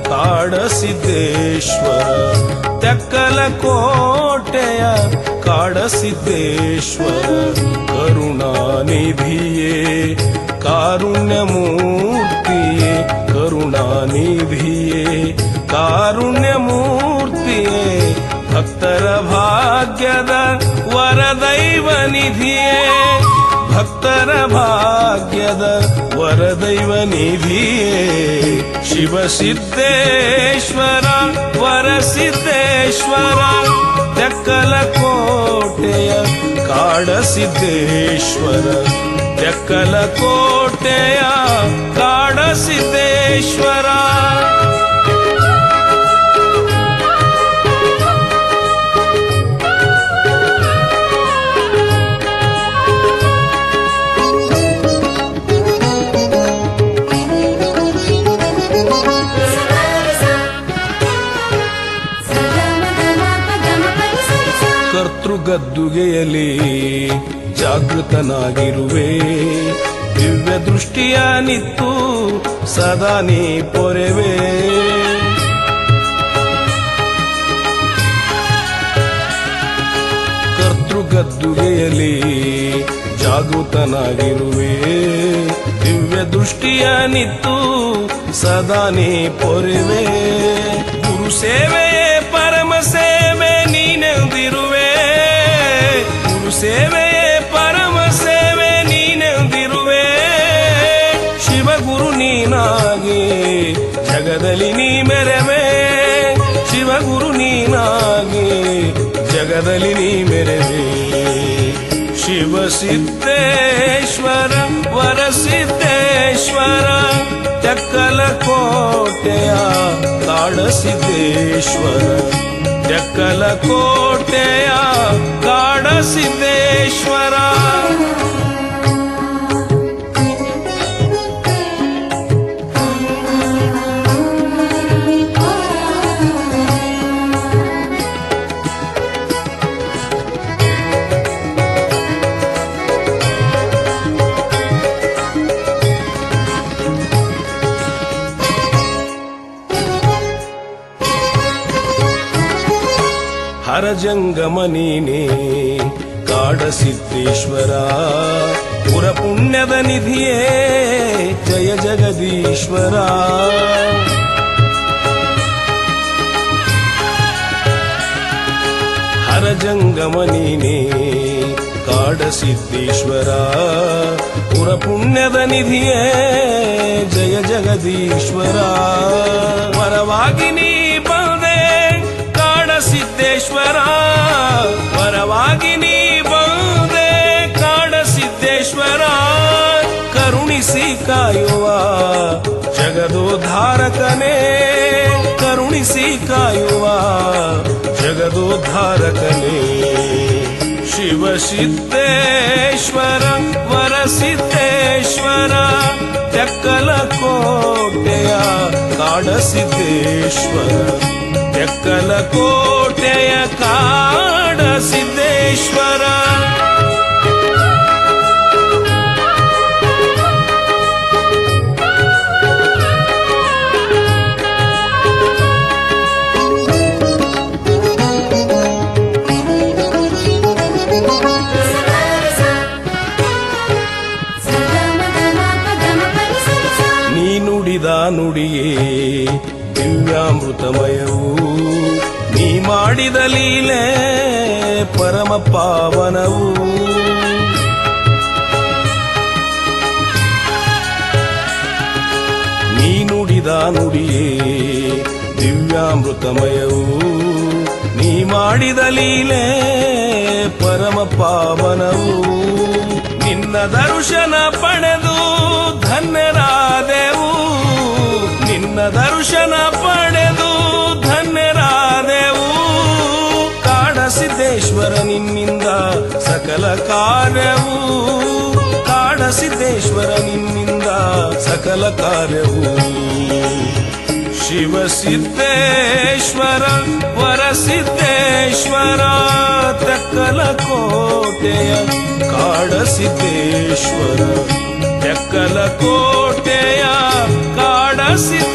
ಕಾಡಸಿದ್ದೇಶ್ವರ ತೆಕ್ಕಲ ಕೋಟೆಯ ಕಾಡಸಿದ್ದೇಶ್ವರ ಕರುಣಾನಿಧಿಯೇ ಕಾರುಣ್ಯಮೂರ್ತಿಯೇ ಕರುಣಾನಿಧಿಯೇ ಕಾರುಣ್ಯಮೂರ್ತಿಯೇ ಭಕ್ತರ ಭಾಗ್ಯದ ವರದೈವ ನಿಧಿಯೇ ಭಕ್ತರ ಭಾಗ್ಯದ ವರದೈವ ನಿಧಿಯೇ ಶಿವಸಿದ್ದೇಶ್ವರ ವರಸಿದ್ದೇಶ್ವರ ತೆಕ್ಕಲ ಕೋಟೆಯ ಕಾಡಸಿದ್ದೇಶ್ವರ ತೆಕ್ಕಲ ಕೋಟೆಯ ಕಾಡಸಿದ್ದೇಶ್ವರ ಕರ್ತೃಗದ್ದುಗೆಯಲ್ಲಿ ಜಾಗೃತನಾಗಿರುವೆ ದಿವ್ಯ ದೃಷ್ಟಿಯ ನಿತ್ತು ಸದಾ ನೀ ಪೊರೆವೆ ಕರ್ತೃಗದ್ದುಗೆಯಲ್ಲಿ ಜಾಗೃತನಾಗಿರುವೆ ದಿವ್ಯ ದೃಷ್ಟಿಯ ನಿತ್ತು ಸದಾ ನೀ ಪೊರೆವೆ ಗುರು ಸೇವೆ ಪರಮ ಸೇವೆ ನೀನೆಂದಿರುವೆ ಗುರು ಸೇವೆ ಪರಮ ಸೇವೆ ನೀನೆಂದಿರುವೆ ಶಿವಗುರು ನೀನಾಗಿ ಜಗದಲ್ಲಿ ನೀ ಮೆರವೆ ಶಿವಗುರು ನೀನಾಗಿ ಜಗದಲ್ಲಿ ನೀ ಮೆರವೆ ಶಿವ ಸಿದ್ದೇಶ್ವರ ವರಸಿದ್ದೇಶ್ವರ ತೆಕ್ಕಲ ಕೋಟೆಯ ಕಾಡಸಿದ್ದೇಶ್ವರ ತೆಕ್ಕಲ ಕೋಟೆಯ ಕಾಡಸಿದ್ದೇಶ್ವರ ಹರಜಂಗಮ ನೀನೇ ಕಾಡಸಿದ್ದೇಶ್ವರ ಪುರ ಪುಣ್ಯದ ನಿಧಿಯೇ ಜಯ ಜಗದೀಶ್ವರ ಹರಜಂಗಮ ನೀನೇ ಕಾಡಸಿದ್ದೇಶ್ವರ ಪುರ ಪುಣ್ಯದ ನಿಧಿಯೇ ಜಯ ಜಗದೀಶ್ವರ ವರವಾಗಿ ನೀ ಬಂದೆ ಕಾಡಸಿದ್ದೇಶ್ವರ ವರವಾಗಿ ನೀ ಬಂದೆ ಕಾಡಸಿದ್ದೇಶ್ವರ ಕರುಣಿಸಿ ಕಾಯುವ ಜಗದೋದ್ಧಾರಕನೇ ಕರುಣಿಸಿ ಕಾಯುವ ಜಗದೋದ್ಧಾರಕನೇ ಶಿವ ಸಿದ್ದೇಶ್ವರ ವರಸಿದ್ದೇಶ್ವರ ತೆಕ್ಕಲ ಕೋಟೆಯ ಕಾಡಸಿದ್ದೇಶ್ವರ ತೆಕ್ಕಲ ಕೋಟೆಯ ಕಾಡಸಿದ್ದೇಶ್ವರ ನೀ ನುಡಿದ ನುಡಿಯೇ ದಿವ್ಯಾಮೃತಮಯವು ನೀ ಮಾಡಿದ ಲೀಲೆ ಪರಮ ಪಾವನವು ನೀ ನುಡಿದ ನುಡಿಯೇ ದಿವ್ಯಾಮೃತಮಯವು ನೀ ಮಾಡಿದ ಲೀಲೆ ಪರಮ ಪಾವನವು ನಿನ್ನ ದರ್ಶನ ಪಡೆದು ಧನ್ಯರಾದೆವು ನಿನ್ನ ದರ್ಶನ ಪಡೆದು ಧನ್ಯರಾದೆವು ಕಾಡಸಿದ್ದೇಶ್ವರ ನಿನ್ನಿಂದ ಸಕಲ ಕಾರ್ಯವು ಕಾಡಸಿದ್ದೇಶ್ವರ ನಿನ್ನಿಂದ ಸಕಲ ಕಾರ್ಯವು ಶಿವ ಸಿದ್ದೇಶ್ವರ ವರಸಿದ್ದೇಶ್ವರ ತೆಕ್ಕಲ ಕೋಟೆಯ ಕಾಡಸಿದ್ದೇಶ್ವರ ತೆಕ್ಕಲ ಕೋಟೆಯ ಕಾಡಸಿದ್ದೇಶ್ವರ